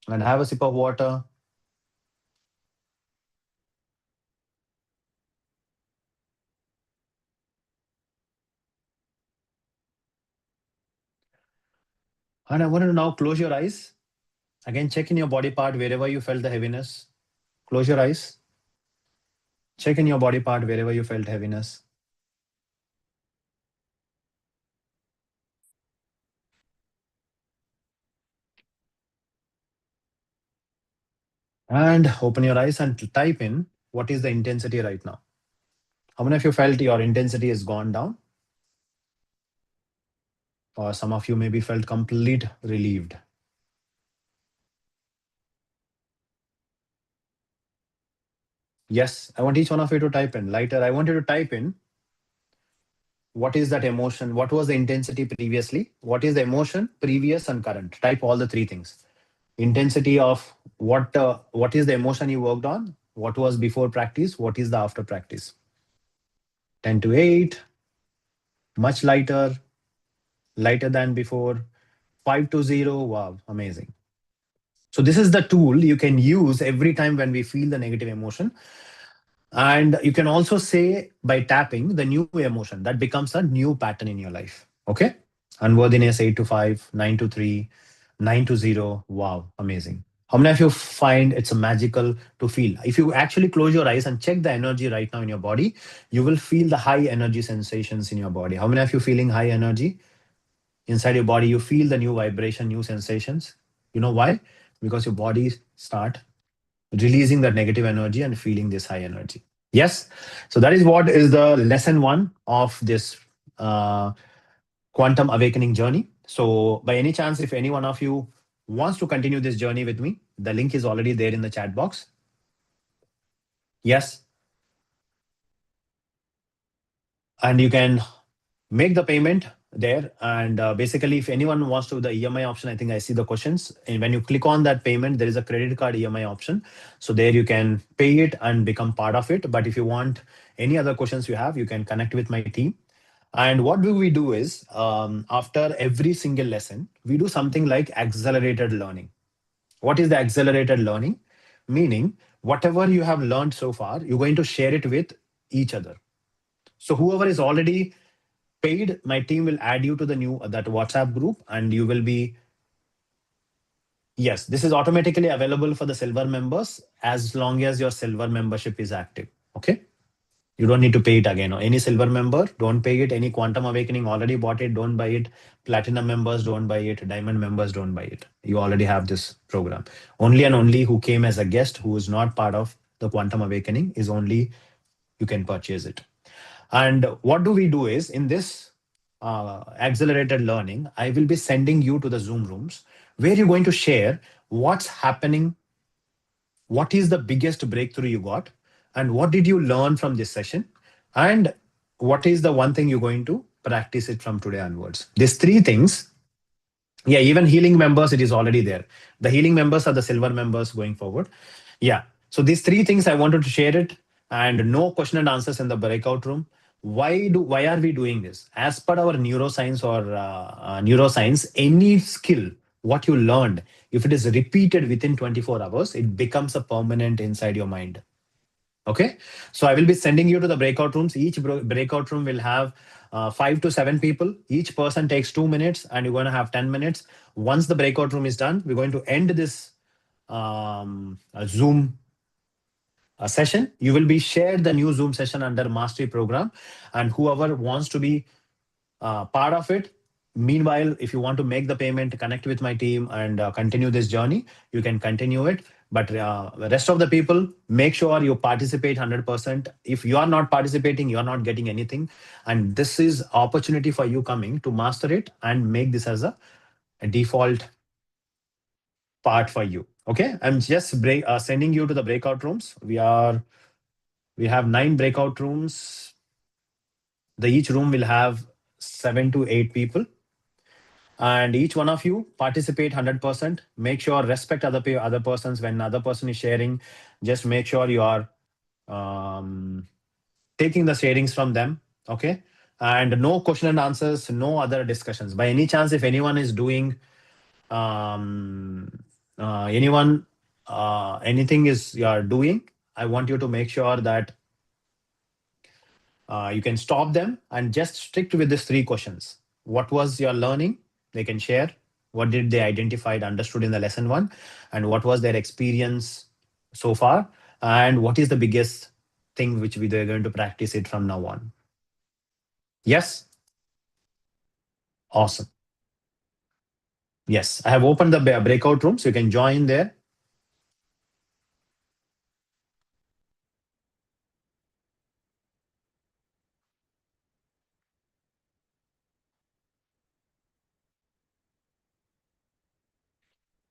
and have a sip of water. And I want you to now close your eyes. Again, check in your body part wherever you felt the heaviness. Close your eyes. Check in your body part wherever you felt heaviness. And open your eyes and type in what is the intensity right now. How many of you felt your intensity has gone down? Or some of you maybe felt complete relieved. Yes, I want each one of you to type in. Lighter, I want you to type in what is that emotion? What was the intensity previously? What is the emotion, previous and current? Type all the three things. Intensity of what is the emotion you worked on? What was before practice? What is the after practice? 10 to 8, much lighter, lighter than before. 5 to 0, wow, amazing. So this is the tool you can use every time when we feel the negative emotion. And you can also say by tapping the new emotion that becomes a new pattern in your life. Okay. Unworthiness 8 to 5, 9 to 3, 9 to 0. Wow. Amazing. How many of you find it's magical to feel? If you actually close your eyes and check the energy right now in your body, you will feel the high energy sensations in your body. How many of you feeling high energy inside your body? You feel the new vibration, new sensations. You know why? Because your body start releasing that negative energy and feeling this high energy. Yes. So that is what is the lesson one of this quantum awakening journey. So by any chance, if any one of you wants to continue this journey with me, the link is already there in the chat box. Yes. And you can make the payment there. And basically, if anyone wants to the EMI option, I think I see the questions. And when you click on that payment, there is a credit card EMI option. So there you can pay it and become part of it. But if you want any other questions you have, you can connect with my team. And what do we do is after every single lesson, we do something like accelerated learning. What is the accelerated learning? Meaning, whatever you have learned so far, you're going to share it with each other. So whoever is already paid, my team will add you to the new that WhatsApp group, and you will be. Yes, this is automatically available for the silver members as long as your silver membership is active. Okay. You don't need to pay it again. Any silver member, don't pay it. Any quantum awakening already bought it, don't buy it. Platinum members, don't buy it. Diamond members, don't buy it. You already have this program. Only and only who came as a guest, who is not part of the quantum awakening, is only you can purchase it. And what do we do is in this accelerated learning, I will be sending you to the Zoom rooms where you're going to share what's happening, what is the biggest breakthrough you got, and what did you learn from this session, and what is the one thing you're going to practice it from today onwards. These three things. Yeah, even healing members, it is already there. The healing members are the silver members going forward. Yeah. So these three things I wanted to share it, and no question and answers in the breakout room. Why are we doing this? As per our neuroscience or neuroscience, any skill what you learned, if it is repeated within 24 hours, it becomes a permanent inside your mind. Okay. So I will be sending you to the breakout rooms. Each breakout room will have 5 to 7 people. Each person takes 2 minutes, and you're going to have 10 minutes. Once the breakout room is done, we're going to end this Zoom session. You will be shared the new Zoom session under Mastery Program, and whoever wants to be part of it. Meanwhile, if you want to make the payment, connect with my team and continue this journey, you can continue it. But the rest of the people, make sure you participate 100%. If you are not participating, you are not getting anything. And this is opportunity for you coming to master it and make this as a default part for you. Okay, I'm just sending you to the breakout rooms. We have 9 breakout rooms. Each room will have 7 to 8 people. And each one of you participate 100%. Make sure respect other persons. When other person is sharing, just make sure you are taking the sharings from them. Okay. And no question and answers, no other discussions. By any chance, if anyone is doing anything is you are doing, I want you to make sure that you can stop them and just stick with these 3 questions. What was your learning? They can share. What did they identify, understood in the lesson 1? And what was their experience so far? And what is the biggest thing which they're going to practice it from now on? Yes? Awesome. Yes, I have opened the breakout room, so you can join there.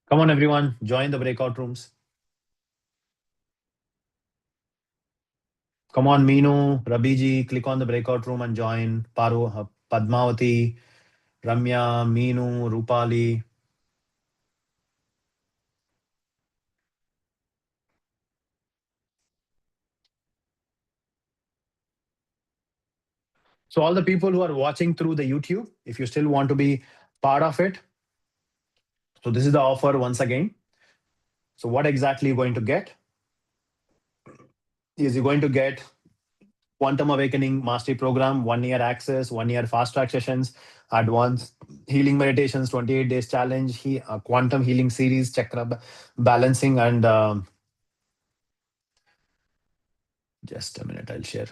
Come on, everyone, join the breakout rooms. Come on, Meenu, Rabiji, click on the breakout room and join. Paru, Padmavati, Ramya, Meenu, Rupali. So all the people who are watching through the YouTube, if you still want to be part of it, so this is the offer once again. So what exactly you're going to get is you're going to get Quantum Awakening Mastery Program, 1 year access, 1 year fast track sessions, advanced healing meditations, 28 days challenge, quantum healing series, chakra balancing, and just a minute, I'll share.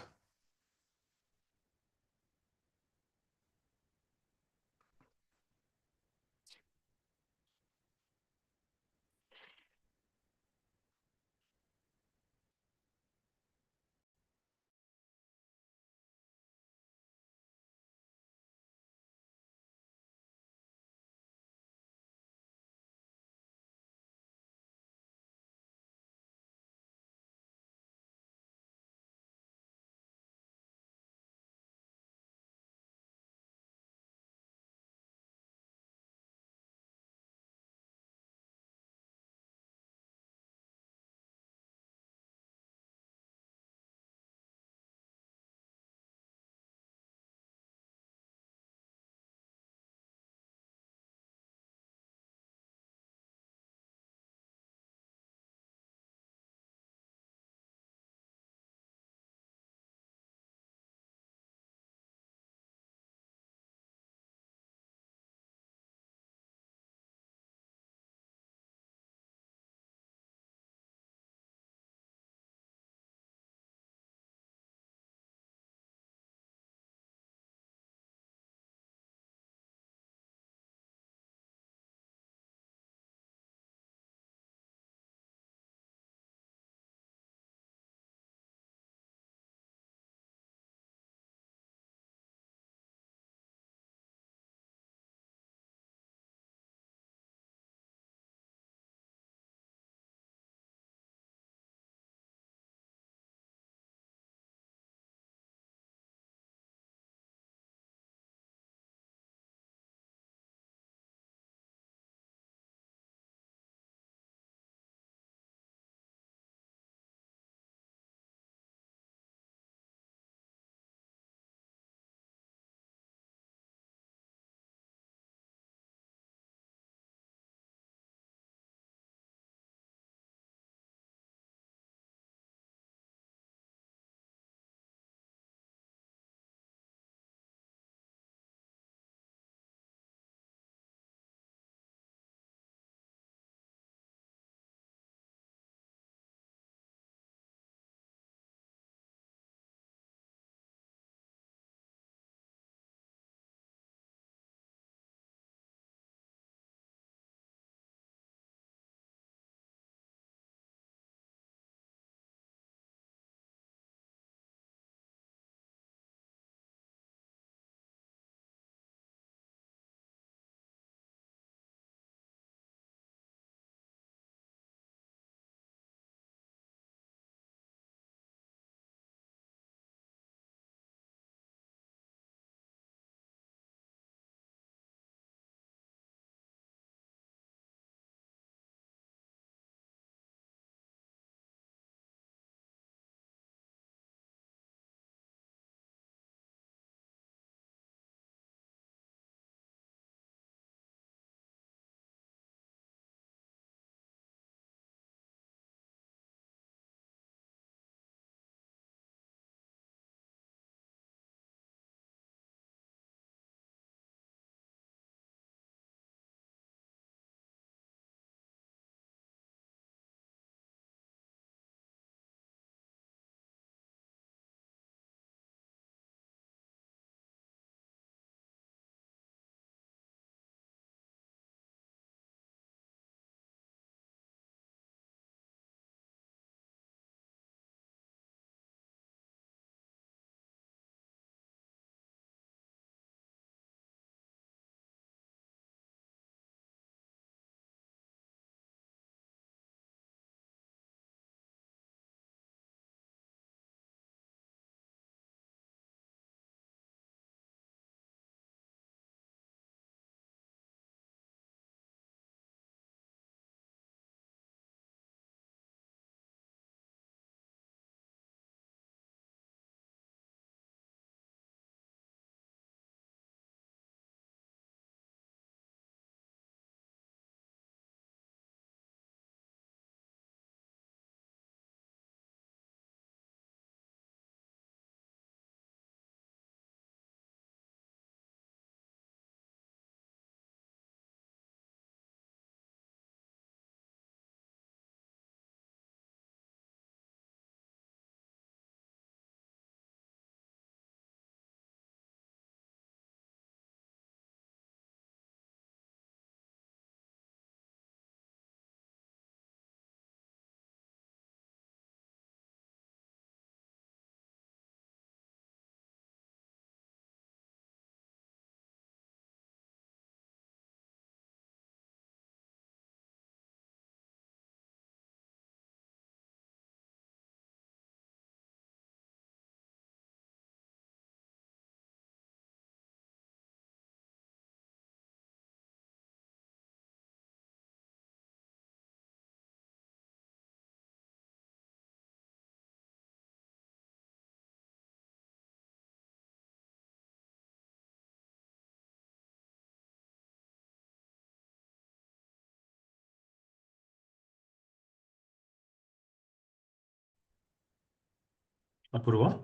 Apurva?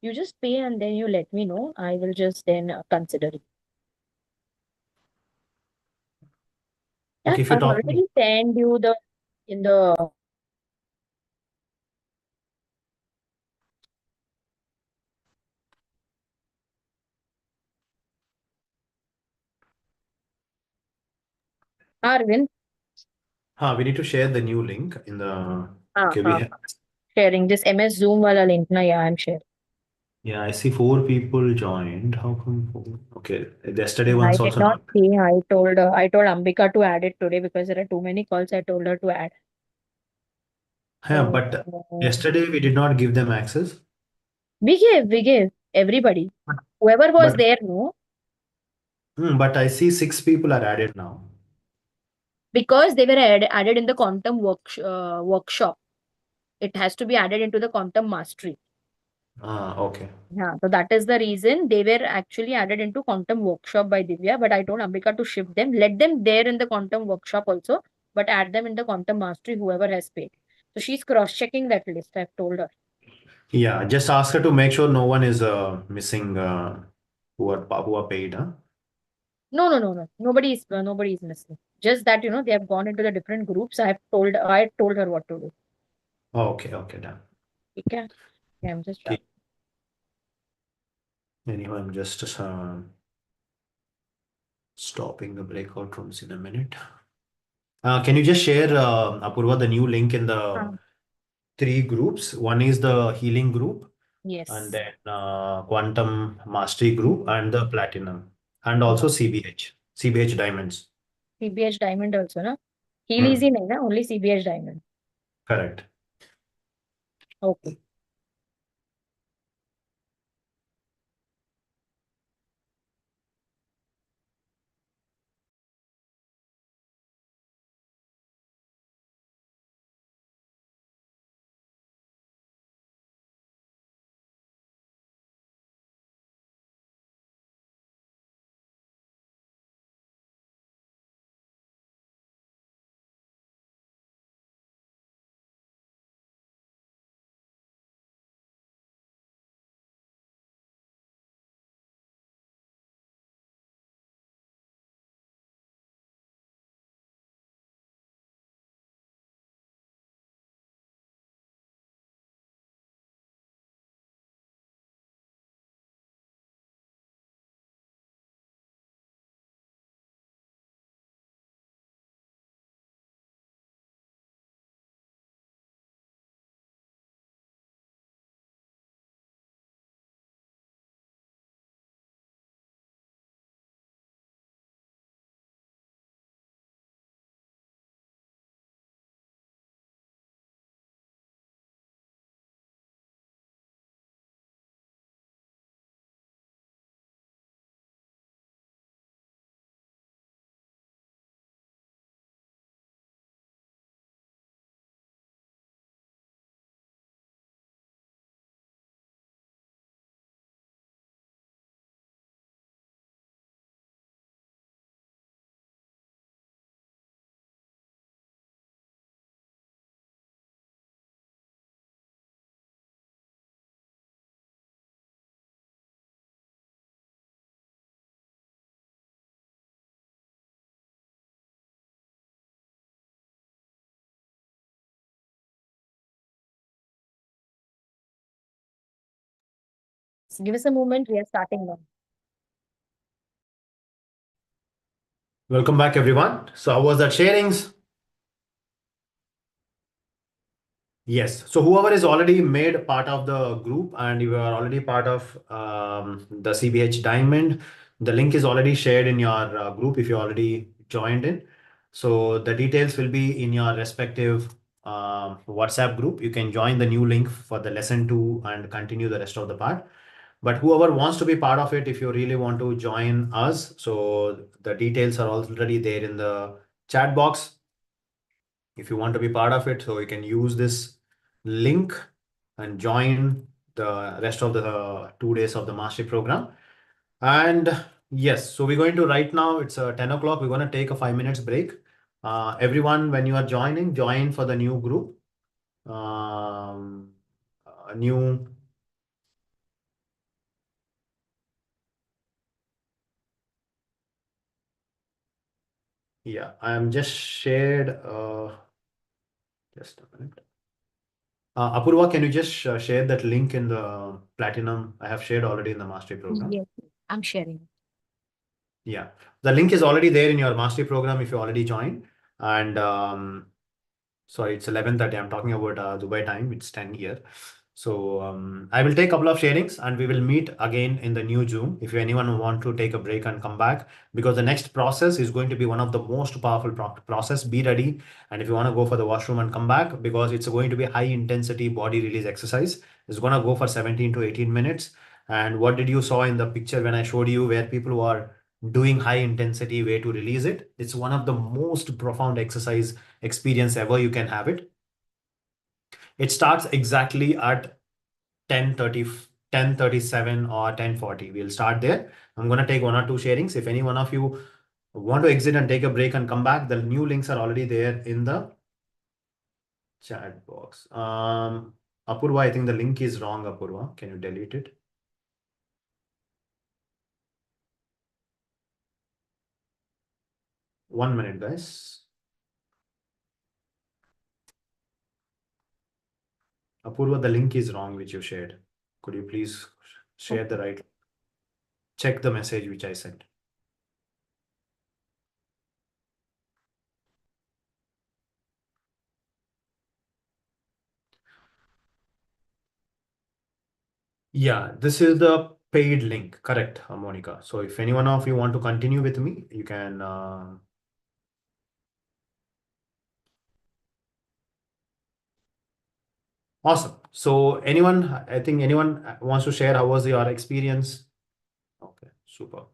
You just pay and then you let me know. I will just then consider it. Yeah, Okay, if you're I've talking. already sent you in the Arvind. We need to share the new link in the. Okay, we हाँ, have. sharing this MS Zoom wala link na, yeah, I'm sharing. Yeah, I see 4 people joined. How come 4? Okay, yesterday I one's did also not not. see. I told Ambika to add it today because there are too many calls. I told her to add. Yeah, So, but yesterday we did not give them access. we gave everybody. Whoever was But there, no, but I see 6 people are added now. because they were added in the quantum workshop. It has to be added into the quantum mastery. Okay. Yeah, so that is the reason they were actually added into quantum workshop by Divya. But I told Ambika to shift them, let them there in the quantum workshop also, but add them in the quantum mastery, whoever has paid. So she's cross-checking that list. I've told her. Yeah, just ask her to make sure no one is missing who are paid, huh? No. Nobody is missing. Just that they have gone into the different groups. I told her what to do. Okay, done. Okay. Yeah, I'm just Okay. Anyway, I'm just stopping the breakout rooms in a minute. Can you just share, Apurva, the new link in the 3 groups? One is the healing group, yes. and then quantum mastery group, and the platinum, and also CBH diamonds. CBH diamond also, na? Heal easy nahi na, only CBH diamond. Correct. Okay. So give us a moment. We are starting now. Welcome back, everyone. So how was that sharings? Yes. So whoever is already made part of the group and you are already part of the CBH Diamond, the link is already shared in your group if you already joined in. So the details will be in your respective WhatsApp group. You can join the new link for the lesson 2 and continue the rest of the part. But whoever wants to be part of it, if you really want to join us, so the details are already there in the chat box. If you want to be part of it, so you can use this link and join the rest of the 2 days of the mastery program. And yes, so we're going to right now, it's 10 o'clock. We're going to take a 5 minutes break. Everyone, when you are joining, join for the new group. New. Yeah, I am just shared. Just a minute. Apurva, can you just share that link in the Platinum? I have shared already in the Mastery program. Yes, I'm sharing. Yeah, the link is already there in your Mastery program if you already joined. And sorry, it's 11:30. I'm talking about Dubai time. It's 10 here. So I will take a couple of sharings and we will meet again in the new Zoom. If anyone want to take a break and come back, because the next process is going to be one of the most powerful process. Be ready. And if you want to go for the washroom and come back, because it's going to be high intensity body release exercise. It's going to go for 17 to 18 minutes. And what did you saw in the picture when I showed you where people who are doing high intensity way to release it? It's one of the most profound exercise experience ever you can have it. It starts exactly at 10:30, 10:37 or 10:40. We'll start there. I'm going to take 1 or 2 sharings. If any one of you want to exit and take a break and come back, the new links are already there in the chat box. Apurva, I think the link is wrong, Apurva. Can you delete it? One minute, guys. Apurva, the link is wrong which you shared. Could you please share the right? Check the message which I sent. Yeah, this is the paid link, correct, Monica. So if any one of you want to continue with me, you can. Awesome. So anyone, I think anyone wants to share how was your experience? Okay, super.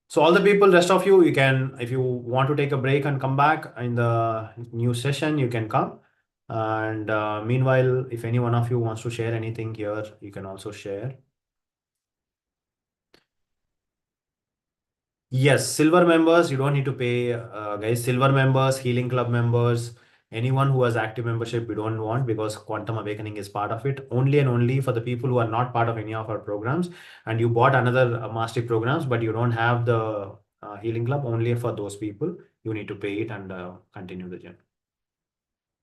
So all the people, rest of you, you can, if you want to take a break and come back in the new session, you can come. And meanwhile, if any one of you wants to share anything here, you can also share. Yes, silver members, you don't need to pay, guys. Silver members, Healing Club members, anyone who has active membership, we don't want, because Quantum Awakening is part of it. Only and only for the people who are not part of any of our programs, and you bought another mastery programs, but you don't have the Healing Club. Only for those people, you need to pay it and continue the journey.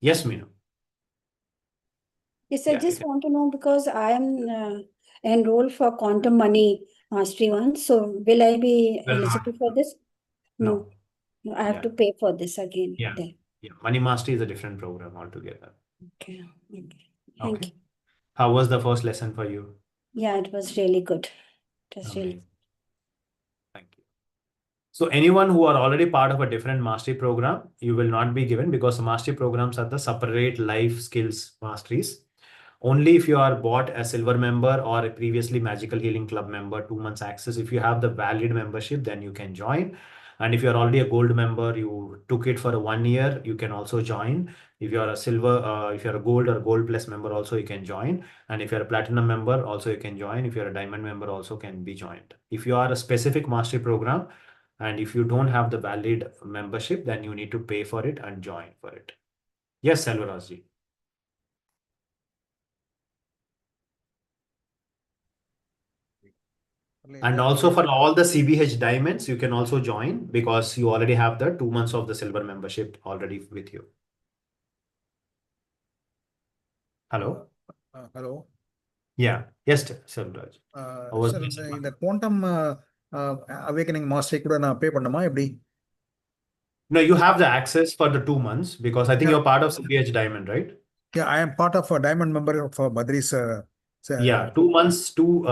Yes, Meenu. Yes, I Yeah, just you want to know because I am enrolled for Quantum Money Mastery one. So will I be Will not. eligible for this? No. No, I have Yeah. to pay for this again. Yeah. Then. Yeah, Money Mastery is a different program altogether. Okay. Thank Okay. you. How was the first lesson for you? Yeah, it was really good. It was really. Amazing. Thank you. So anyone who are already part of a different mastery program, you will not be given, because the mastery programs are the separate life skills masteries. Only if you are bought a silver member or a previously Magical Healing Club member, 2 months access. If you have the valid membership, then you can join. And if you're already a gold member, you took it for 1 year, you can also join. If you're a silver, if you're a gold or gold plus member, also you can join. And if you're a platinum member, also you can join. If you're a diamond member, also can be joined. If you are a specific mastery program, and if you don't have the valid membership, then you need to pay for it and join for it. Yes, Selvarajji. And also for all the CBH diamonds, you can also join, because you already have the 2 months of the silver membership already with you. Hello? Hello. Yeah. Yes, Selvaraj. Sir, in the Quantum Awakening Mastery, could I pay for? No, you have the access for the 2 months, because I think you're part of CBH Diamond, right? Yeah, I am part of a diamond member for Badri's. Yeah, 2 months, 2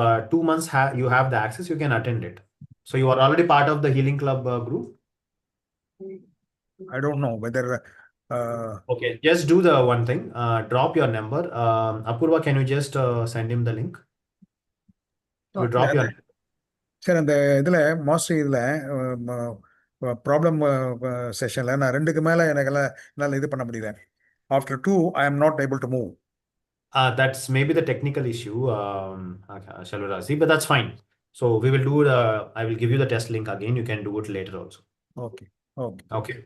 months you have the access, you can attend it. So you are already part of the Healing Club group? I don't know whether. Okay, just do the one thing. Drop your number. Apurva, can you just send him the link? You drop your. Sir, and the mastery problem session. After 2, I am not able to move. That's maybe the technical issue, Shalvarasi, but that's fine. So we will do I will give you the test link again. You can do it later also. Okay. Okay. Okay.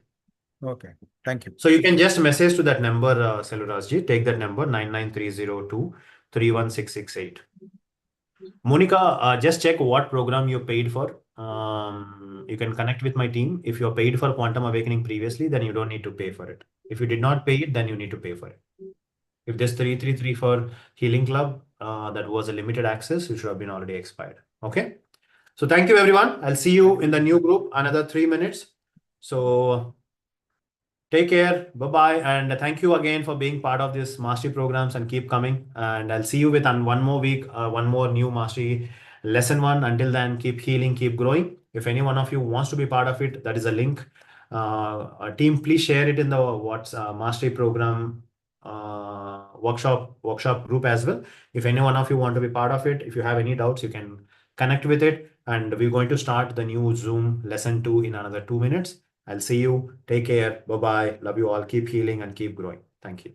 Okay. Thank you. So you can just message to that number, Selvarajji. Take that number 99302 31668. Monica, just check what program you paid for. You can connect with my team. If you're paid for Quantum Awakening previously, then you don't need to pay for it. If you did not pay it, then you need to pay for it. If there's 333 for Healing Club, that was a limited access, which should have been already expired. Okay. So thank you, everyone. I'll see you in the new group, another 3 minutes. So take care. Bye-bye. And thank you again for being part of this mastery programs, and keep coming. And I'll see you with one more week, one more new mastery lesson 1. Until then, keep healing, keep growing. If any one of you wants to be part of it, that is a link. Team, please share it in the mastery program workshop group as well. If any one of you want to be part of it, if you have any doubts, you can connect with it. And we're going to start the new Zoom lesson 2 in another 2 minutes. I'll see you. Take care. Bye-bye. Love you all. Keep healing and keep growing. Thank you.